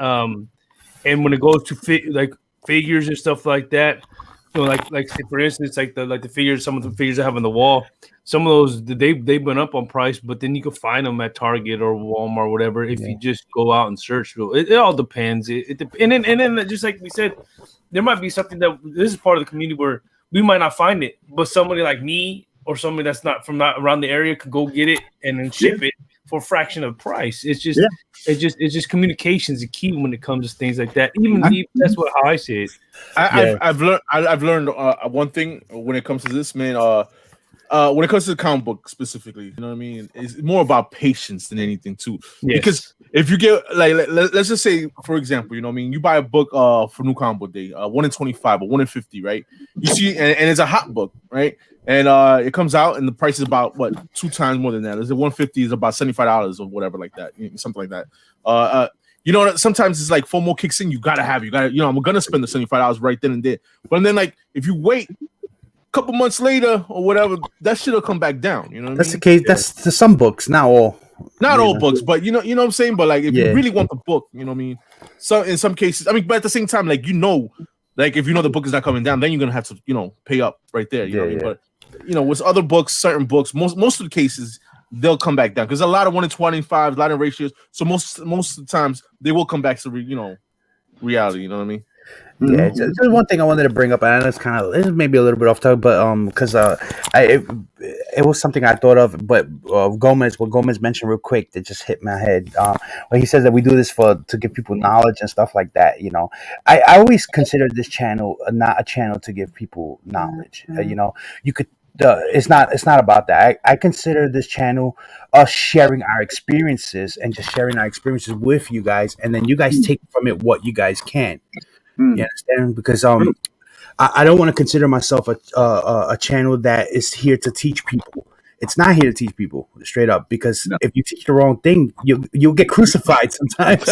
when it goes to like figures and stuff like that, So like say for instance, like the figures, some of the figures I have on the wall, some of those they've been up on price, but then you can find them at Target or Walmart or whatever if you just go out and search. It all depends. And then just like we said, there might be something that this is part of the community where we might not find it, but somebody like me or somebody that's not around the area could go get it and then ship it for a fraction of price. It's just communication is the key when it comes to things like that. Even that's how I see it. I've learned one thing when it comes to this, man. When it comes to the comic book specifically, you know what I mean? It's more about patience than anything too. Yes. Because if you get let's just say, for example, you know what I mean, you buy a book for New Comic Book Day, 1 in 25 or 1 in 50, right? You see, and it's a hot book, right? And it comes out and the price is about 2 times more than that. There's a 150 is about $75 or whatever like that, something like that. You know, sometimes it's like FOMO kicks in. You gotta, I'm gonna spend the $75 right then and there. But then, like, if you wait a couple months later or whatever, that shit will come back down. You know, that's the case. That's to some books, not all. Not all books, but you know what I'm saying. But like, if you really want the book, you know what I mean. So in some cases, but at the same time, like like if you know the book is not coming down, then you're gonna have to pay up right there. You know what I mean? But with other books, certain books, most of the cases, they'll come back down because a lot of 1 in 25, a lot of ratios. So most of the times they will come back to reality. You know what I mean? Yeah, just one thing I wanted to bring up, and it's maybe a little bit off topic, but because it was something I thought of, but what Gomez mentioned real quick that just hit my head. When he says that we do this to give people knowledge and stuff like that, I always consider this channel not a channel to give people knowledge. You could. It's not about that. I consider this channel us sharing our experiences and just sharing our experiences with you guys, and then you guys take from it what you guys can. You understand? Because I don't want to consider myself a channel that is here to teach people. It's not here to teach people, straight up. Because if you teach the wrong thing, you'll get crucified sometimes.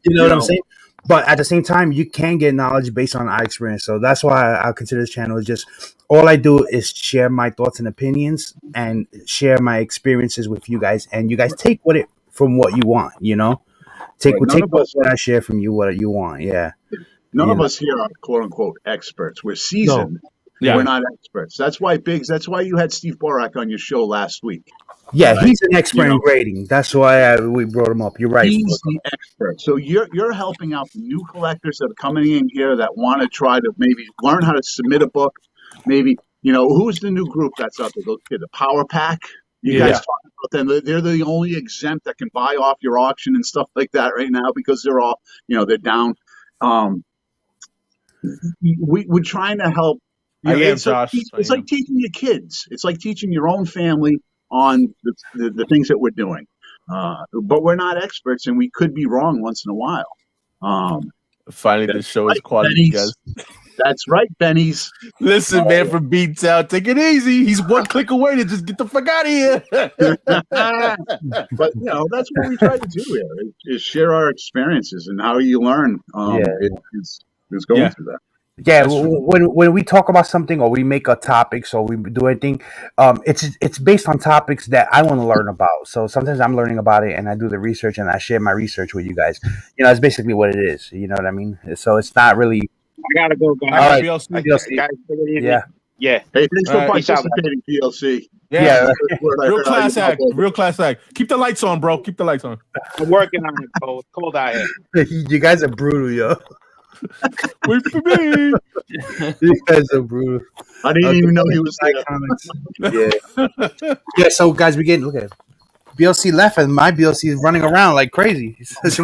You know what I'm saying? But at the same time, you can get knowledge based on our experience. So that's why I consider this channel is just all I do is share my thoughts and opinions and share my experiences with you guys. And you guys take from what you want, Take what I share from you, what you want. Yeah. None of us here are quote unquote experts. We're seasoned. No. We're not experts. That's why you had Steve Borak on your show last week. Yeah, right? He's an expert in grading. That's why we brought him up. You're right. He's the expert. So you're helping out the new collectors that are coming in here that want to try to maybe learn how to submit a book. Maybe, who's the new group that's out there? The Power Pack. You guys talk about them. They're the only exempt that can buy off your auction and stuff like that right now because they're all, they're down. We're trying to help. It's like teaching your kids. It's like teaching your own family on the things that we're doing. But we're not experts, and we could be wrong once in a while. Finally, this show is quality, guys. That's right, Benny's. Listen, man, from Beantown, take it easy. He's one click away to just get the fuck out of here. But that's what we try to do here: is share our experiences and how you learn. Is going through that. Yeah, when we talk about something or we make a topic, or we do anything, it's based on topics that I want to learn about. So sometimes I'm learning about it and I do the research and I share my research with you guys. It's basically what it is. You know what I mean? So it's not really. I gotta go, guys. All right, PLC. Guys, yeah. Yeah. Hey, thanks for participating, PLC. Yeah. Real class act. Keep the lights on, bro. Keep the lights on. I'm working on it, bro. It's cold out here. You guys are brutal, yo. Wait for me. You guys are brutal. I didn't even know he was there. Yeah. Yeah, so guys, look at it. BLC left and my BLC is running around like crazy. It's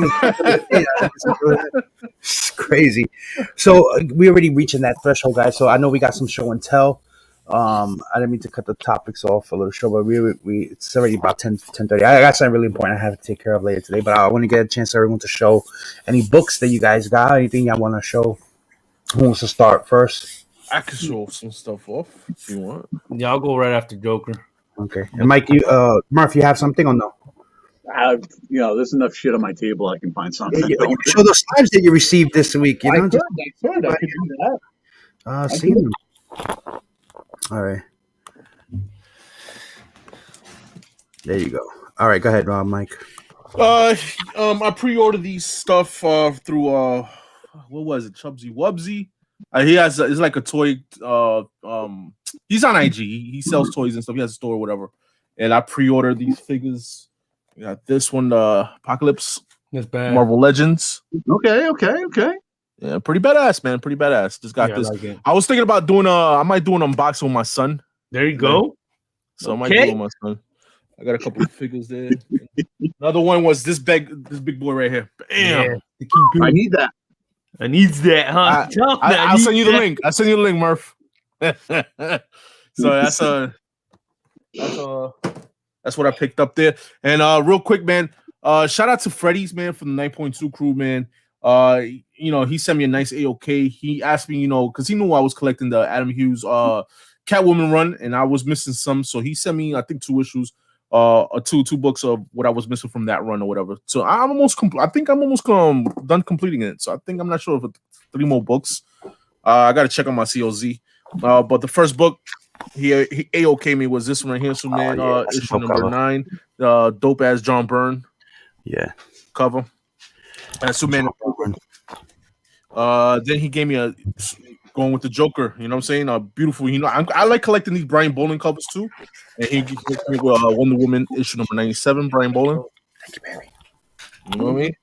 crazy. So we already reaching that threshold, guys. So I know we got some show and tell. I didn't mean to cut the topics off a little short, but it's already about 10:30. I got something really important I have to take care of later today, but I want to get a chance for everyone to show any books that you guys got, anything y'all want to show. Who wants to start first? I can show some stuff off if you want. Yeah, I'll go right after Joker. Okay. And Mike, Murph, you have something or no? There's enough shit on my table. I can find something. Show those slides that you received this week. I could do that. See them. All right. There you go. All right, go ahead, Mike. I pre-ordered these stuff through what was it, Chubsy Wubsy? He has it's like a toy. He's on IG. He sells toys and stuff. He has a store or whatever. And I pre-ordered these figures. We got this one, Apocalypse. That's bad. Marvel Legends. Okay. Yeah, pretty badass, man. Pretty badass. Just got this. I was thinking about doing I might do an unboxing with my son. There you go. So I might do it with my son. I got a couple of figures there. Another one was this big boy right here. Bam. Yeah. I need that. I needs that, huh? I'll send you the link. I'll send you the link, Murph. So that's what I picked up there. And real quick, man, shout out to Freddy's, man, from the 9.2 crew, man. He sent me a nice AOK. He asked me, because he knew I was collecting the Adam Hughes Catwoman run, and I was missing some. So he sent me, I think, 2 issues, two books of what I was missing from that run or whatever. So I'm almost I think I'm almost done completing it. So I think I'm not sure if it's 3 more books. I got to check on my COZ. But the first book he AOK me was this one right here. So man, issue number 9, dope ass John Byrne. Yeah. Cover. And Superman. Then he gave me going with the Joker. You know what I'm saying? Beautiful. I like collecting these Brian Boland covers too. And he gave me Wonder Woman issue number 97. Brian Boland. Thank you, Barry. You know what I mean?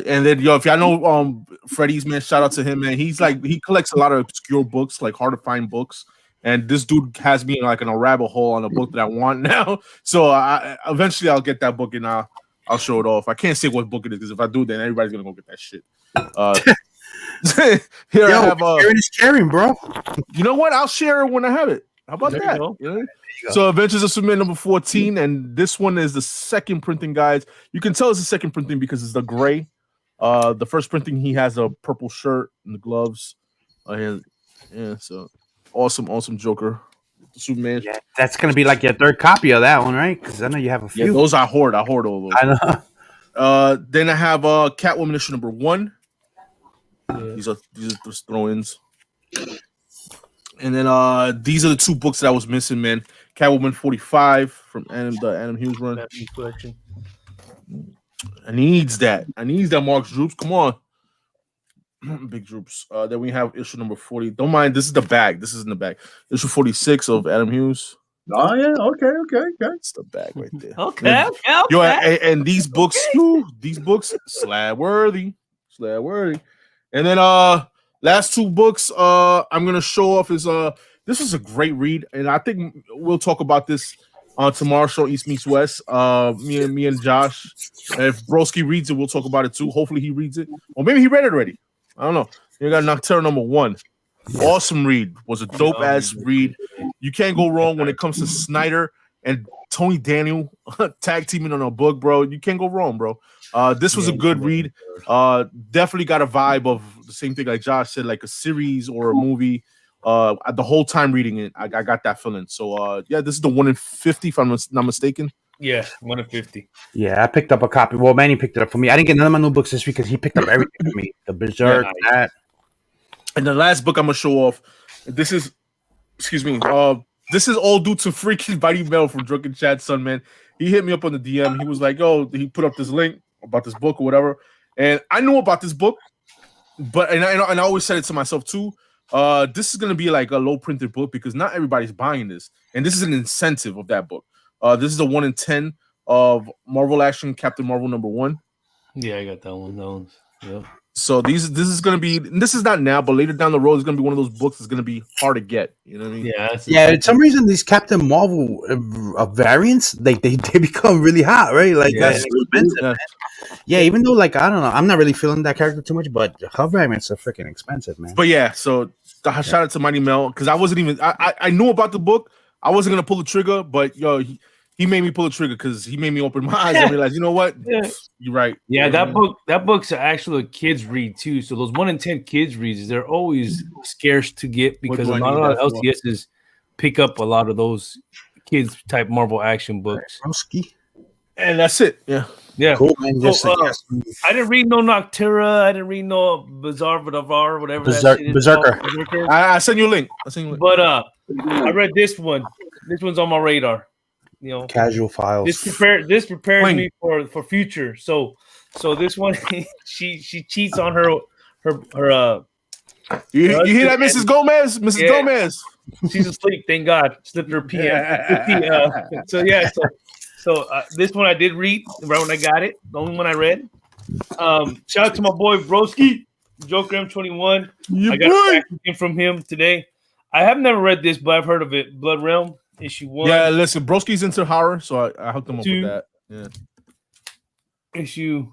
And then if y'all know Freddy's, man, shout out to him, man. He collects a lot of obscure books, like hard to find books. And this dude has me like in a rabbit hole on a book that I want now. So eventually I'll get that book and I'll show it off. I can't say what book it is because if I do, then everybody's gonna go get that shit. Here I have is caring, bro. You know what? I'll share it when I have it. How about that? So Adventures of Superman number 14, and this one is the second printing, guys. You can tell it's the second printing because it's the gray. The first printing, he has a purple shirt and the gloves. So awesome Joker. Superman. Yeah, that's gonna be like your third copy of that one, right? Because I know you have a few. Yeah, those I hoard all those. I know. Then I have Catwoman issue number 1. Yeah. These are just throw-ins. And then these are the 2 books that I was missing, man. Catwoman 45 from the Adam Hughes run. Collection. I needs that. Mark's Droops. Come on. Big Droops. Then we have issue number 40. Don't mind, this is the bag. This is in the bag. Issue 46 of Adam Hughes. Oh yeah, okay. It's the bag right there. Okay. Yo, and these books, slab worthy. And then last 2 books I'm gonna show off is this is a great read, and I think we'll talk about this on tomorrow's show, East Meets West. Me and Josh. And if Broski reads it, we'll talk about it too. Hopefully he reads it, or maybe he read it already. I don't know. You got Nocturne number 1. Awesome read. Was a dope ass read. You can't go wrong when it comes to Snyder and Tony Daniel tag teaming on a book, bro. You can't go wrong, bro. This was a good read. Definitely got a vibe of the same thing like Josh said, like a series or a movie. The whole time reading it, I got that feeling. So this is the 1 in 50, if I'm not mistaken. Yeah, 1 in 50. Yeah, I picked up a copy. Well, Manny picked it up for me. I didn't get none of my new books this week because he picked up everything for me. The Berserk, that. And the last book I'm gonna show off. This is all due to freaking Mighty Mel from Drunken Chat's son, man. He hit me up on the DM. He was like, "Oh, he put up this link about this book or whatever." And I knew about this book, but I always said it to myself too. This is gonna be like a low printed book because not everybody's buying this, and this is an incentive of that book. This is a 1 in 10 of Marvel Action Captain Marvel number 1. Yeah, I got that one. Yep. So this is gonna be. This is not now, but later down the road, it's gonna be one of those books that's gonna be hard to get. You know what I mean? Yeah. For some reason, these Captain Marvel variants, they become really hot, right? Like that's expensive. Yeah, even though like I don't know, I'm not really feeling that character too much, but her variants are freaking expensive, man. But yeah, so shout out to Mighty Mel because I wasn't even. I knew about the book. I wasn't gonna pull the trigger, but yo, he made me pull the trigger because he made me open my eyes and realize, you know what? You're right. Yeah, that book's actually a kids read too. So those 1 in 10 kids reads, they're always scarce to get because a lot of LCSs pick up a lot of those kids type Marvel action books. And that's it. Yeah. Cool, man. I didn't read no Noctura. I didn't read no Bizarre Vadavar, whatever. Berserker. I sent you a link. But I read this one. This one's on my radar. You know, Casual Files. This prepares me for future. So this one, she cheats on her You hear that, Mrs. Gomez? Mrs. Gomez. She's asleep. Thank God. Slipped her PM. So this one I did read right when I got it. The only one I read. Shout out to my boy Broski, Joker M21. I got a package from him today. I have never read this, but I've heard of it. Blood Realm, issue 1. Yeah, listen, Broski's into horror, so I hooked him up with that. Yeah. Issue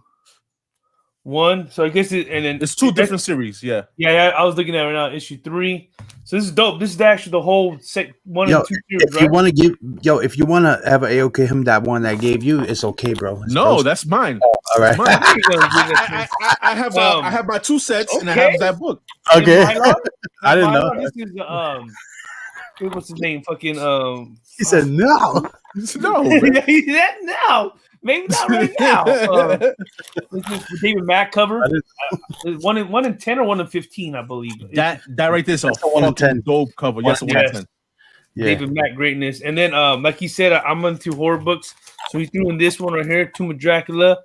1. So I guess it's 2 different series. Yeah. Yeah. I was looking at it right now. Issue 3. So this is dope. This is actually the whole 1 and 2 series. If you want to if you want to have a him that one that I gave you, it's okay, bro. No, that's mine. Oh, all right. I have my 2 sets, and I have that book. Okay. I didn't know. This is what's his name? Fucking He said no. No. He said no. Maybe not right now. This is the David Mack cover. 1 in 10 or 1 in 15, I believe. That right there is a 1 in 10 dope cover. Yes, 1 in 10. Yeah. David Mack greatness. And then like he said, I'm into horror books. So he threw in this one right here, Tomb of Dracula,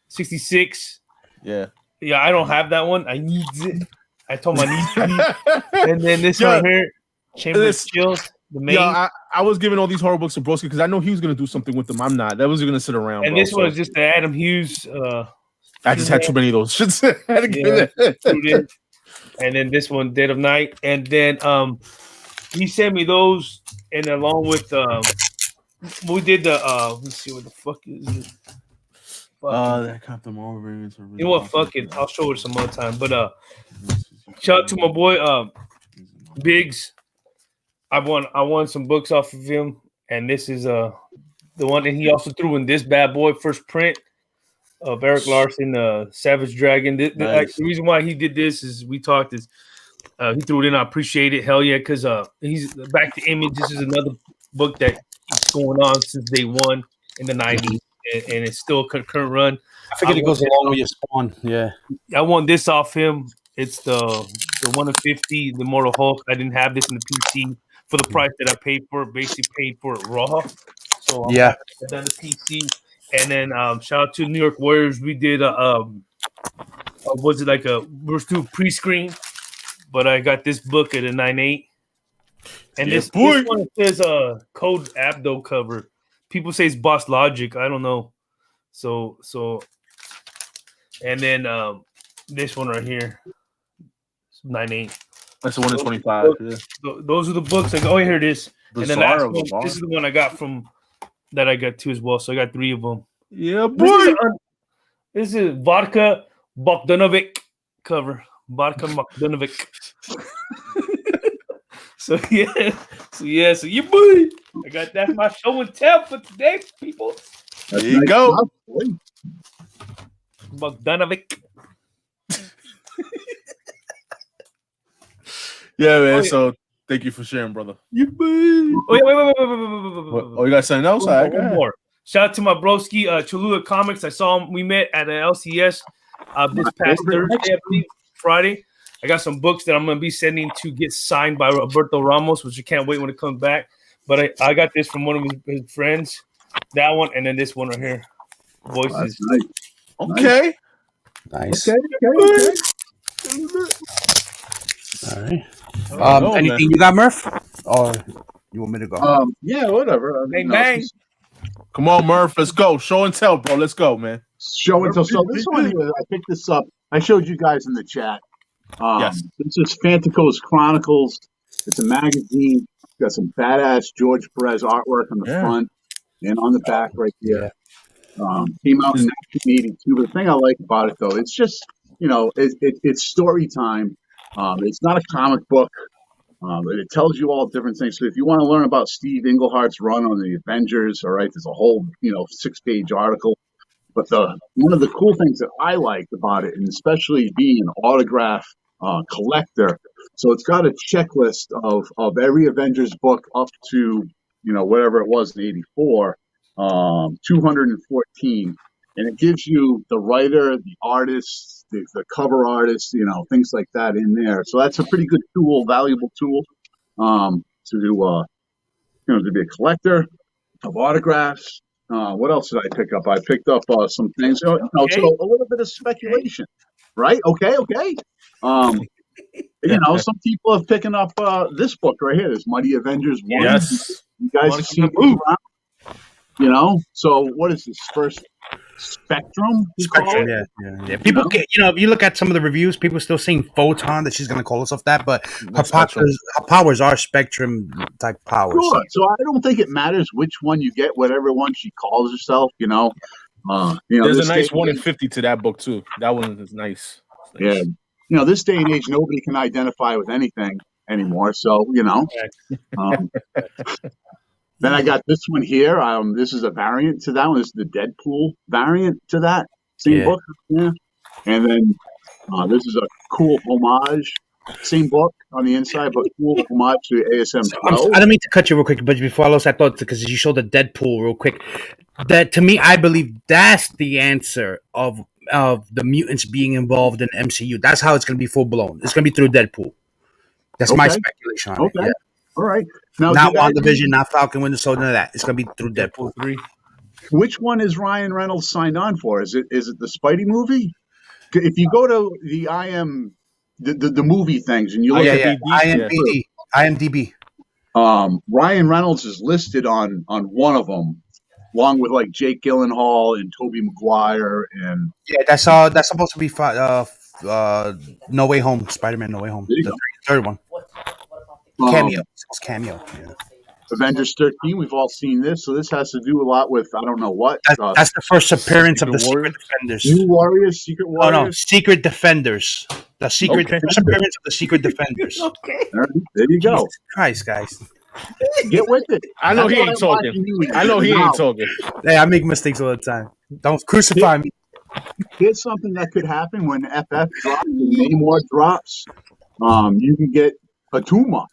66. Yeah. Yeah, I don't have that one. I need it. I told my niece. And then this right here, Chamber of Chills. The main. Yeah, I was giving all these horror books to Broski because I know he was going to do something with them. I'm not. That was going to sit around. And this one is just the Adam Hughes. I just had too many of those shits. I had to give it. And then this one, Dead of Night. And then he sent me those, and along with we did the let's see what the fuck is it. That Captain Marvel. You know what? Fuck it. I'll show it some other time. But shout out to my boy Biggs. I won some books off of him, and this is the one. And he also threw in this bad boy first print of Eric Larson, Savage Dragon. The reason why he did this is he threw it in. I appreciate it. Hell yeah, because he's back to Image. This is another book that keeps going on since day 1 in the 90s, and it's still a current run. I figured it goes along with your Spawn. Yeah, I won this off him. It's the 1 of 50, the Immortal Hulk. I didn't have this in the PC. For the price that I paid for it, basically paid for it raw. So I've done the PC. And then shout out to New York Warriors. We did was it like we're still pre-screen, but I got this book at a 9.8. And this one says Code Abdo cover. People say it's Boss Logic. I don't know. So and then this one right here, 9.8. That's the 1 in 25. Yeah. Those are the books. Like, oh, here it is. And then last one, this is the one I got that I got 2 as well. So I got 3 of them. Yeah, boy. This is Vodka Bogdanovic cover. Vodka Bogdanovic. So yeah, boy. I got that's my show and tell for today, people. There you go. Bogdanovic. Yeah, man. So thank you for sharing, brother. Wait. Oh, you got something else? One more. Shout out to my broski, Cholula Comics. I saw him. We met at an LCS this past Thursday, I believe, Friday. I got some books that I'm going to be sending to get signed by Roberto Ramos, which I can't wait when it comes back. But I got this from one of his friends. That one, and then this one right here. Voices. Okay. Nice. Okay. All right. Anything you got, Murph? Or you want me to go? Yeah, whatever. Bang. Come on, Murph. Let's go. Show and tell, bro. Let's go, man. Show and tell. So this one here, I picked this up. I showed you guys in the chat. Yes. This is Fantico's Chronicles. It's a magazine. It's got some badass George Perez artwork on the front and on the back right here. Came out in 1982. But the thing I like about it, though, it's just, it's story time. It's not a comic book. It tells you all different things. So if you want to learn about Steve Englehart's run on the Avengers, all right, there's a whole, 6-page article. But one of the cool things that I liked about it, and especially being an autograph collector, so it's got a checklist of every Avengers book up to, whatever it was in 84, 214. And it gives you the writer, the artist, the cover artist, things like that in there. So that's a pretty good tool, valuable tool to be a collector of autographs. What else did I pick up? I picked up some things. So a little bit of speculation, right? Okay. You know, some people are picking up this book right here. This Mighty Avengers 1. Yes. You guys have seen it around. You know, so what is this first Spectrum? Spectrum, yeah. People, if you look at some of the reviews, people are still saying Photon, that she's going to call herself that, but her powers are Spectrum type powers. Sure. So I don't think it matters which one you get, whatever one she calls herself. You know, there's a nice 1 in 50 to that book too. That one is nice. Yeah, you know, this day and age, nobody can identify with anything anymore. So you know. Then I got this one here. This is a variant to that one. This is the Deadpool variant to that same book. Yeah. And then this is a cool homage. Same book on the inside, but cool homage to ASM 12. I don't mean to cut you real quick, but before I lost that thought, because you showed the Deadpool real quick, that to me, I believe that's the answer of the mutants being involved in MCU. That's how it's going to be full blown. It's going to be through Deadpool. That's my speculation on it. Yeah. All right. Now, not WandaVision, not Falcon Winter Soldier, none of that. It's going to be through Deadpool 3. Which one is Ryan Reynolds signed on for? Is it the Spidey movie? If you go to the movie things and you look at IMDb, Ryan Reynolds is listed on one of them, along with like Jake Gyllenhaal and Tobey Maguire and that's supposed to be No Way Home, Spider-Man No Way Home, the third one. Cameo. It's cameo. Yeah. Avengers 13. We've all seen this, so this has to do a lot with I don't know what. That's the first appearance of the Secret Defenders. New Warriors, Secret Warriors. Oh no, Secret Defenders. The first appearance of the Secret Defenders. Okay, there you go. Jesus Christ, guys. Get with it. I know he ain't talking. Hey, I make mistakes all the time. Don't crucify me. Here's something that could happen when FF drops and Namor drops. You can get a tumor.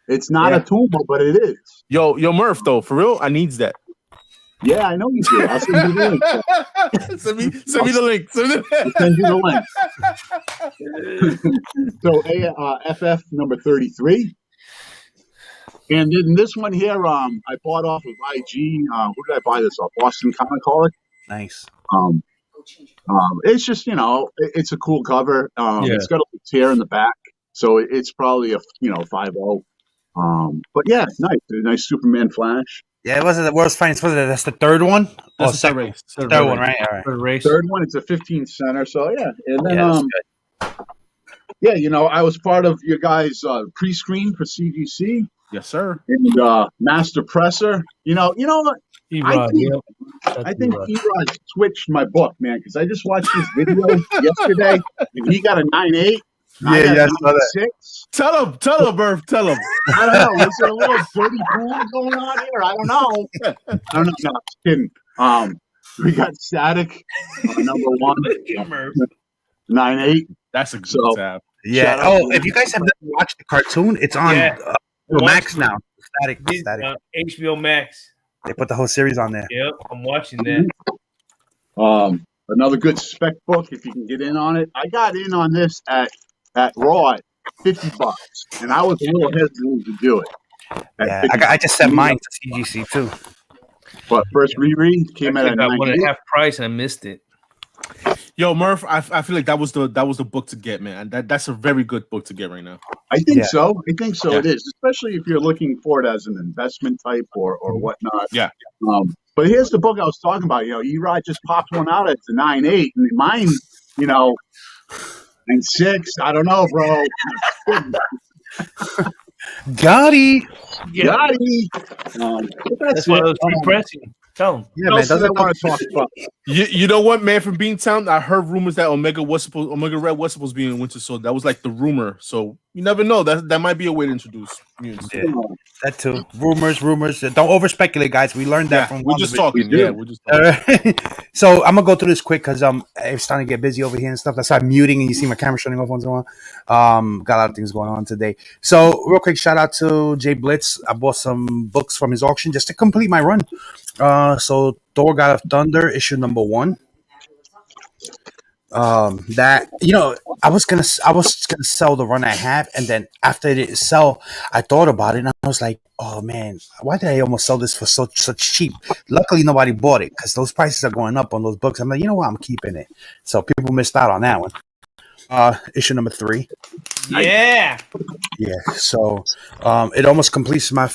It's not a tumor, but it is. Yo, Murph, though, for real, I needs that. Yeah, I know you do. I'll send you the link. Send me the link. I'll send you the link. So, FF number 33. And then this one here, I bought off of IG. Who did I buy this off? Boston Comic-Con. Nice. It's just, it's a cool cover. It's got a tear in the back. So it's probably a 5.0. But yeah, nice Superman Flash. Yeah, it wasn't the worst finest. Was it? That's the third one. That's the race. Third one, right? All right. Third one. It's a 15 center. So yeah, and then I was part of your guys' pre-screen for CGC. Yes, sir. And Master Presser. You know what? Erod, I think Erod switched my book, man, because I just watched this video yesterday, and he got a 9.8. Yeah, Tell him, Murph. Tell him. I don't know. Is there a little dirty pool going on here? I don't know. No, I'm just kidding. We got Static number 1, 9.8. That's a good tab. Yeah. If you guys have never watched the cartoon, it's on Max now. Static. HBO Max. They put the whole series on there. Yep, I'm watching that. Another good spec book if you can get in on it. I got in on this at Raw at $50, and I was a little hesitant to do it. Yeah, I just sent mine to CGC too. But first reread came out at $1.5 price, and I missed it. Yo, Murph, I feel like that was the book to get, man. That's a very good book to get right now. I think so. Yeah. It is, especially if you're looking for it as an investment type or whatnot. Yeah. But here's the book I was talking about. Erod just popped one out at the 9.8, and mine, 9.6. I don't know, bro. Gotti. That's why I was repressing. Tell him. Yeah, man. Doesn't want to talk about. You know what, man? From Beantown, I heard rumors that Omega Red was supposed to be in Winter Soldier. That was like the rumor. So you never know. That might be a way to introduce mutants. Yeah, that too. Rumors. Don't over speculate, guys. We learned that from. We're just talking. We're just talking. So I'm gonna go through this quick because it's starting to get busy over here and stuff. That's why I'm muting and you see my camera shutting off once in a while. Got a lot of things going on today. So real quick, shout out to Jay Blitz. I bought some books from his auction just to complete my run. So Thor: God of Thunder, issue number 1. That I was gonna sell the run I have, and then after it didn't sell, I thought about it, and I was like, oh man, why did I almost sell this for such cheap? Luckily, nobody bought it because those prices are going up on those books. I'm like, you know what, I'm keeping it. So people missed out on that one. issue number 3. Yeah. Yeah, so it almost completes my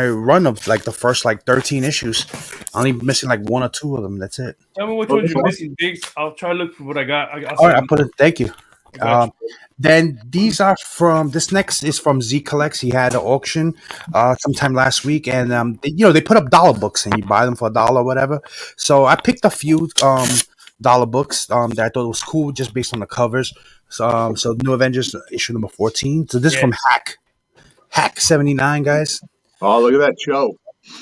run of like the first like 13 issues. Only missing like 1 or 2 of them. That's it. Tell me which ones you're missing, Biggs. I'll try to look for what I got. All right, I put it. Thank you. I got you. Then these are from this next is from Z Collects. He had an auction sometime last week, and they put up dollar books and you buy them for $1 or whatever. So I picked a few dollar books that I thought was cool just based on the covers. So New Avengers issue number 14. So this is from Hack 79, guys. Oh, look at that show.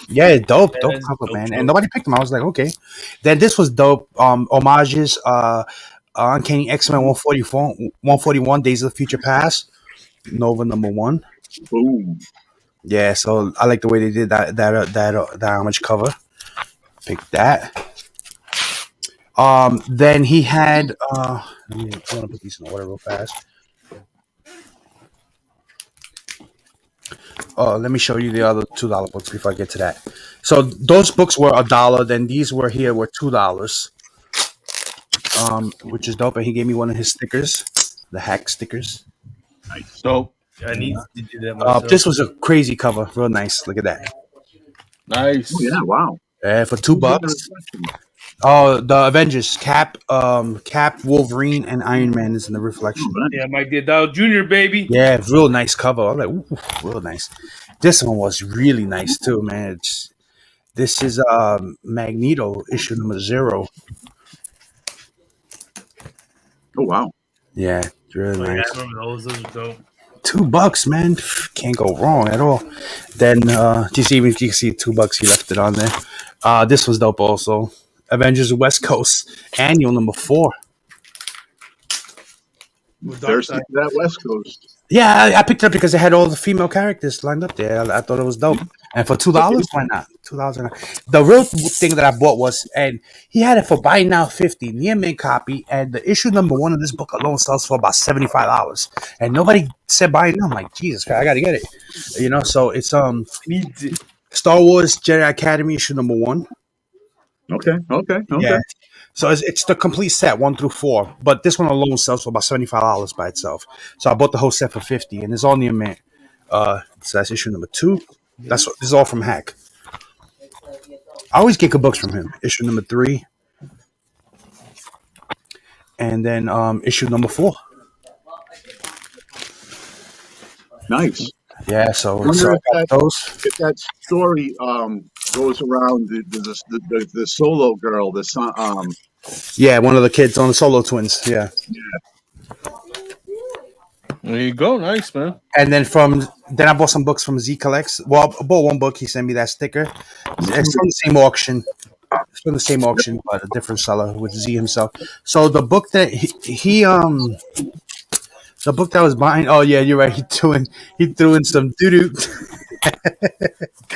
Yeah, dope Yeah, cover, man. dope. And nobody picked them. I was like, okay. Then this was dope. Homages. Uncanny X-Men 141 Days of the Future Past, Nova number 1. Boom. Yeah, so I like the way they did that homage cover. Pick that. Then he had I want to put these in order real fast. Let me show you the other $2 books before I get to that. So those books were $1. Then these were $2. Which is dope. And he gave me one of his stickers, the Hack stickers. Nice. Dope. I need to do that myself. This was a crazy cover, real nice. Look at that. Nice. Oh, yeah, wow. For $2. Oh, the Avengers, Cap, Wolverine, and Iron Man is in the reflection. Yeah, Mike Dow Jr., baby. Yeah, real nice cover. I'm like, ooh, real nice. This one was really nice too, man. This is Magneto issue number 0. Oh, wow. Yeah, really Oh, yeah, nice. I remember those. Those are dope. $2, man. Can't go wrong at all. Then just even if you can see $2, he left it on there. This was dope also. Avengers West Coast Annual number 4. Thirsty for that West Coast. Yeah, I picked it up because they had all the female characters lined up there. I thought it was dope. And for $2, why not? $2. The real thing that I bought was, and he had it for buy now 50, near mint copy, and the issue number 1 of this book alone sells for about $75. And nobody said buy now. I'm like, Jesus Christ, I gotta get it. So it's Star Wars Jedi Academy issue number 1. Okay. Yeah. So it's the complete set 1 through 4, but this one alone sells for about $75 by itself. So I bought the whole set for $50, and it's all near mint. So that's issue number 2. This is all from Hack. I always get good books from him. Issue number 3, and then issue number 4. Nice. Yeah. So I wonder if those. if that story goes around the solo girl, the son. Yeah, one of the kids on the Solo Twins. Yeah. There you go. Nice, man. And then I bought some books from Z Collects. Well, I bought one book. He sent me that sticker. It's from the same auction. It's from the same auction, but a different seller with Z himself. So the book that he the book that I was buying. Oh yeah, you're right. He threw in some doo doo.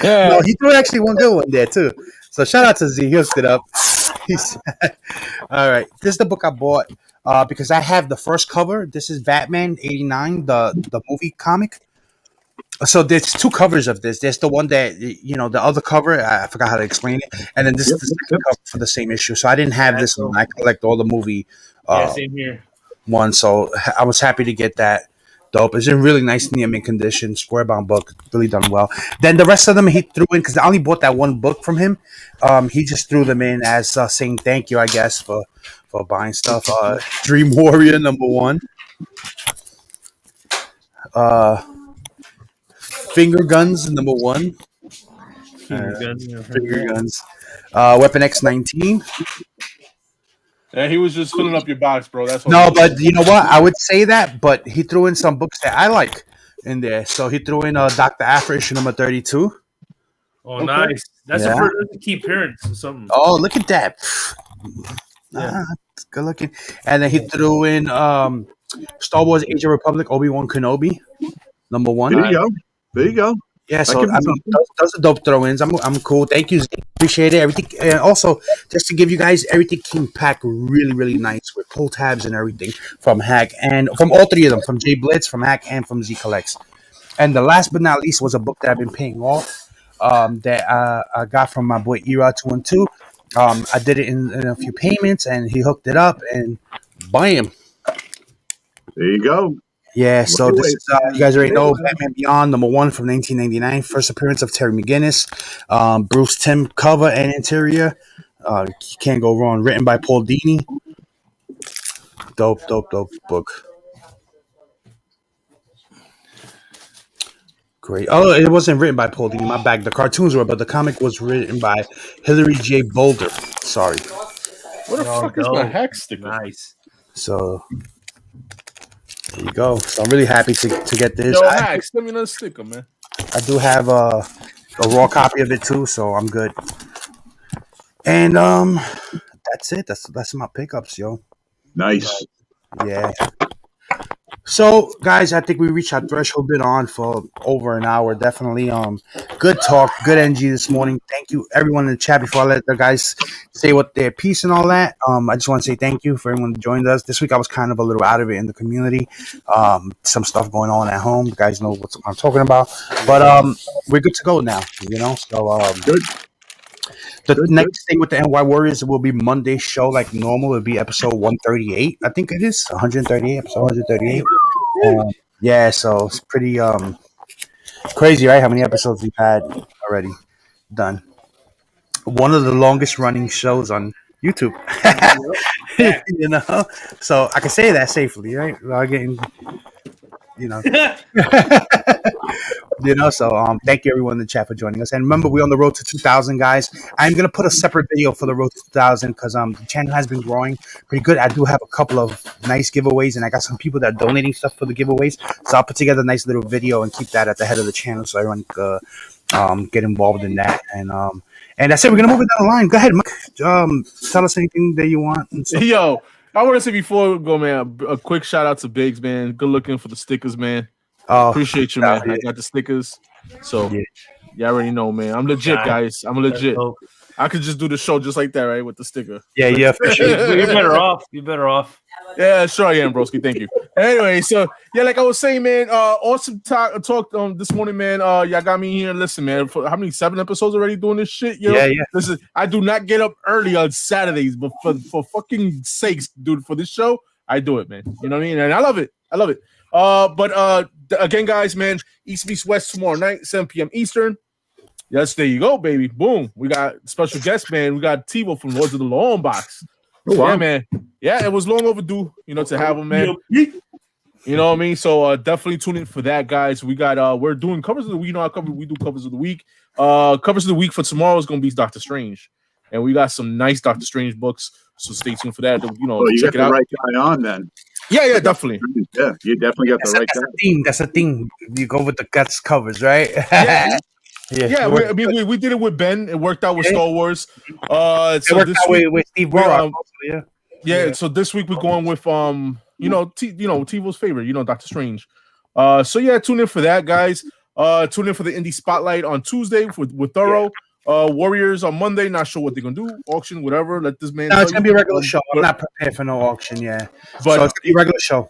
Yeah. No, he threw actually one good one there too. So shout out to Z. He hooked it up. He said, all right, this is the book I bought because I have the first cover. This is Batman '89, the movie comic. So there's 2 covers of this. There's the one that the other cover. I forgot how to explain it, and then this is the second cover for the same issue. So I didn't have this one. I collect all the movie Same here. one. So I was happy to get that. Dope. It's in really nice near mint condition, square bound book, really done well. Then the rest of them he threw in because I only bought that one book from him. He just threw them in as saying thank you, I guess, for buying stuff. Dream Warrior number 1. Finger Guns number 1. Finger Guns. Weapon X 19. Yeah, he was just filling up your box, bro. That's what. No, but you know what? I would say that, but he threw in some books that I like in there. So he threw in Dr. Afro issue number 32. Oh, nice. That's Yeah. a key appearance or something. Oh, look at that. Yeah. It's good looking. And then he threw in Star Wars Age of Republic, Obi-Wan Kenobi, number 1. There you go. Yeah, so can be I mean, those are dope throw-ins. I'm cool. Thank you. Appreciate it. Everything. And also, just to give you guys, everything came packed really, really nice with pull tabs and everything from Hack and from all 3 of them, from J Blitz, from Hack, and from Z Collects. And the last but not least was a book that I've been paying off that I got from my boy Erod 212. I did it in a few payments, and he hooked it up, and bam. There you go. Yeah, so this is, you guys already know Anyway. Batman Beyond, #1 from 1999. First appearance of Terry McGinnis. Bruce Timm cover and interior. You can't go wrong. Written by Paul Dini. Dope book. Great. Oh, it wasn't written by Paul Dini. My bad. The cartoons were, but the comic was written by Hilary J. Boulder. Sorry. What the fuck is my hack sticker? Nice. So there you go. So I'm really happy to get this. Yo, hacks, send me another sticker, man. I do have a raw copy of it too, so I'm good. And that's it. That's my pickups, yo. Nice. Yeah. So, guys, I think we reached our threshold. Been on for over an hour. Definitely. Good talk, good energy this morning. Thank you, everyone in the chat. Before I let the guys say what their piece and all that, I just want to say thank you for everyone who joined us this week. I was kind of a little out of it in the community. Some stuff going on at home. You guys know what I'm talking about. But we're good to go now. You know. So Good. The next thing with the NY Warriors will be Monday's show like normal. It'll be episode 138. I think it is 138. Episode 138. Yeah, so it's pretty crazy, right? How many episodes we've had already done. One of the longest running shows on YouTube. You know, so I can say that safely, right? Without getting, you know. You know, so thank you everyone in the chat for joining us. And remember, we're on the road to 2,000, guys. I'm gonna put a separate video for the road to 2,000 because the channel has been growing pretty good. I do have a couple of nice giveaways, and I got some people that are donating stuff for the giveaways. So I'll put together a nice little video and keep that at the head of the channel so everyone can get involved in that. And that's it. We're gonna move it down the line. Go ahead, Mike. Tell us anything that you want. And stuff. Yo, I want to say before we go, man, a quick shout out to Biggs, man. Good looking for the stickers, man. Appreciate you, man. I got the stickers. So, you already know, man. I'm legit, guys. I'm legit. I could just do the show just like that, right? With the sticker. Yeah, for sure. You're better off. You're better off. Yeah, sure I am, broski. Thank you. Anyway, so yeah, like I was saying, man, awesome talk this morning, man. Y'all got me here. Listen, man, for how many 7 episodes already doing this shit? Yo? Yeah. Listen, I do not get up early on Saturdays, but for fucking sakes, dude, for this show, I do it, man. You know what I mean? And I love it. But again, guys, man, East Meets West tomorrow night, 7 p.m. Eastern. Yes, there you go, baby. Boom. We got special guest, man. We got Tivo from Lords of the Long Box. Oh, wow. Yeah, man. Yeah, it was long overdue, to have him, man. You know what I mean? So definitely tune in for that, guys. We got we're doing covers of the week. You know, we do covers of the week. Covers of the week for tomorrow is gonna be Doctor Strange. And we got some nice Doctor Strange books. So stay tuned for that. You check got it out. the right guy on then. Yeah, definitely. Yeah, you definitely got the right guy. That's a theme. You go with the guts covers, right? Yeah, we did it with Ben. It worked out with Star Wars. It worked out with Steve Warlock. So this week we're going with Tivo's favorite, Doctor Strange. So yeah, tune in for that, guys. Tune in for the Indie Spotlight on Tuesday with Thoro. Warriors on Monday. Not sure what they're gonna do. Auction, whatever. Let this man. No, it's gonna be a regular show. I'm not prepared for no auction. Yeah, but so it's gonna be a regular show.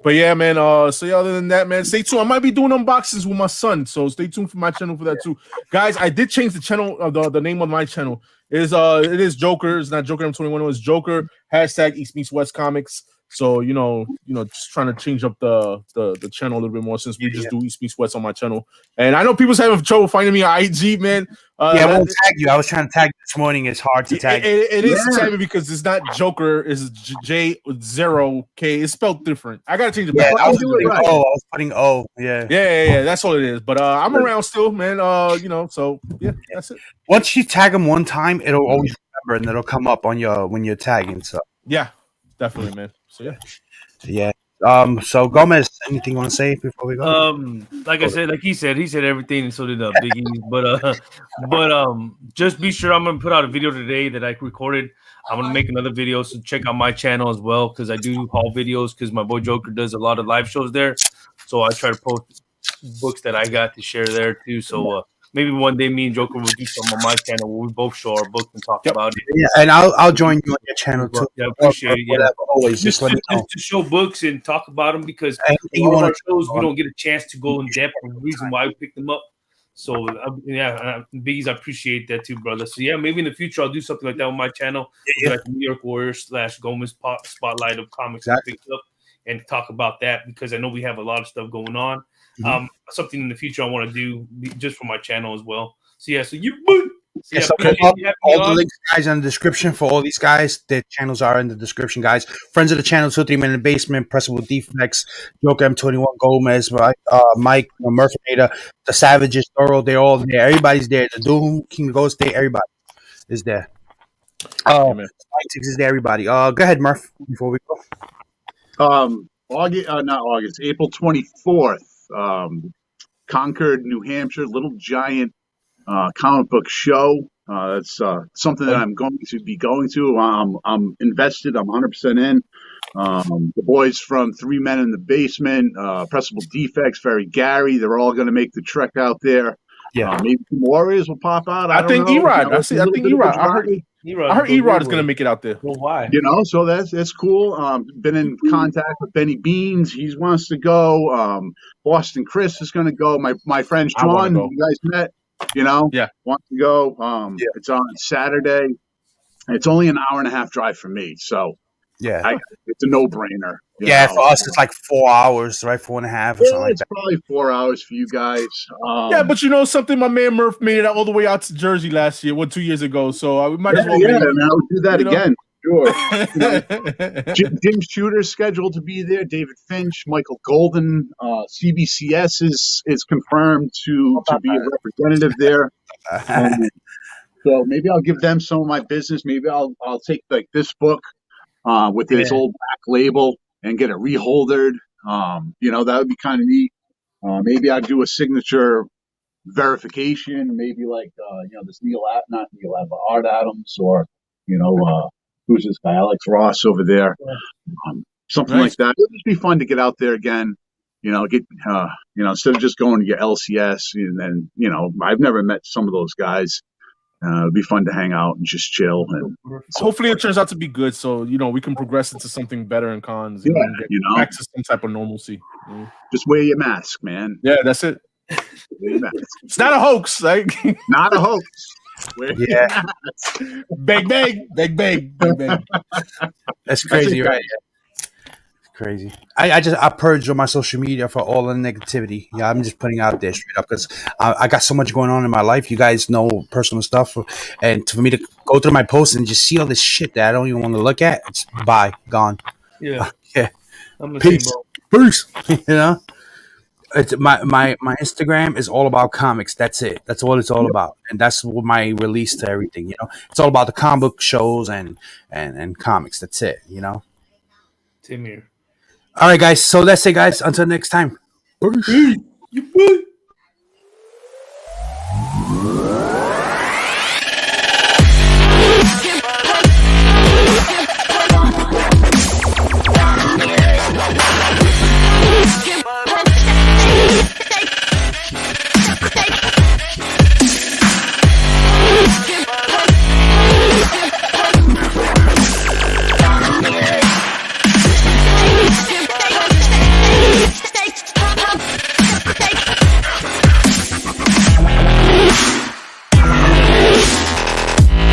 But yeah, man. So yeah, other than that, man, stay tuned. I might be doing unboxings with my son, so stay tuned for my channel for that too, guys. I did change the channel. The name of my channel it is Joker. It's not Joker M21. It's Joker # East Meets West Comics. So just trying to change up the channel a little bit more since we just do East Meets West on my channel. And I know people's having trouble finding me on IG, man. I won't tag you. I was trying to tag you this morning. It's hard to tag. It is to tag me because it's not Joker. It's J0K. It's spelled different. I gotta change it back. I was putting O. Yeah. That's all it is. But I'm around still, man. So yeah, that's it. Once you tag them one time, it'll always remember and it'll come up on when you're tagging. So yeah, definitely, man. So yeah. So Gomez, anything you want to say before we go? Like I said, like he said everything, and so did Biggie. but just be sure I'm gonna put out a video today that I recorded. I'm gonna make another video, so check out my channel as well because I do haul videos because my boy Joker does a lot of live shows there. So I try to post books that I got to share there too. So maybe one day me and Joker will do something on my channel where we both show our books and talk about it. Yeah, and I'll join you on your channel too. Yeah, appreciate it. Yeah, always just to show books and talk about them because all of our shows we don't get a chance to go in depth on the reason why we picked them up. So Biggies, I appreciate that too, brother. So yeah, maybe in the future I'll do something like that on my channel, like New York Warriors / Gomez Spotlight of comics I picked up. and talk about that because I know we have a lot of stuff going on. Something in the future I want to do just for my channel as well. So yeah, so you. So yeah, all the links, guys, in the description for all these guys. Their channels are in the description, guys. Friends of the channel, 2 3 Men in the Basement, Pressable Defects, Joker M21 Gomez, Mike, Murphy, the Savages, Thoro, they're all there. Everybody's there. The Doom, King of Ghost, everybody is there. Mike is there, everybody. Go ahead, Murph, before we go. April 24th, Concord, New Hampshire, Little Giant comic book show. It's something that I'm going to be going to. I'm invested. I'm 100% in. The boys from 3 Men in the Basement, Pressable Defects, Very Gary, they're all going to make the trek out there. Yeah, maybe some Warriors will pop out. I think Erod. I think Erod. I heard Erod is going to make it out there. Well, why? So that's cool. Been in contact with Benny Beans. He wants to go. Boston Chris is going to go. My friend Sean, you guys met. Want to go. It's on Saturday. It's only an hour and a half drive for me, so it's a no-brainer. For us, it's like 4 hours, right? 4.5 or something like that. It's probably 4 hours for you guys. But you know something, my man Murph made it all the way out to Jersey last year, 2 years ago. So we might as well. And I'll do that again. Sure. Jim Shooter's scheduled to be there. David Finch, Michael Golden, CBCS is confirmed to be a representative there. So maybe I'll give them some of my business. Maybe I'll take like this book with his old back label and get it reholdered. That would be kind of neat. Maybe I'll do a signature verification. Maybe like this Art Adams, or who's this guy, Alex Ross over there. Something like that. It'd just be fun to get out there again. Instead of just going to your LCS, and then I've never met some of those guys. It'd be fun to hang out and just chill. And hopefully it turns out to be good, so we can progress into something better in cons. And get back to some type of normalcy. Just wear your mask, man. Yeah, that's it. It's not a hoax, like not a hoax. Bang, bang, bang, bang, bang, bang. That's crazy, right? Crazy. I purged on my social media for all the negativity. Yeah, I'm just putting it out there straight up because I got so much going on in my life. You guys know personal stuff, and for me to go through my posts and just see all this shit that I don't even want to look at, it's gone. Yeah, I'm peace. Peace. It's my Instagram is all about comics. That's it. That's all it's all about, and that's what my release to everything. It's all about the comic book shows and comics. That's it. Tim here. All right, guys. So let's say, guys, until next time. Peace.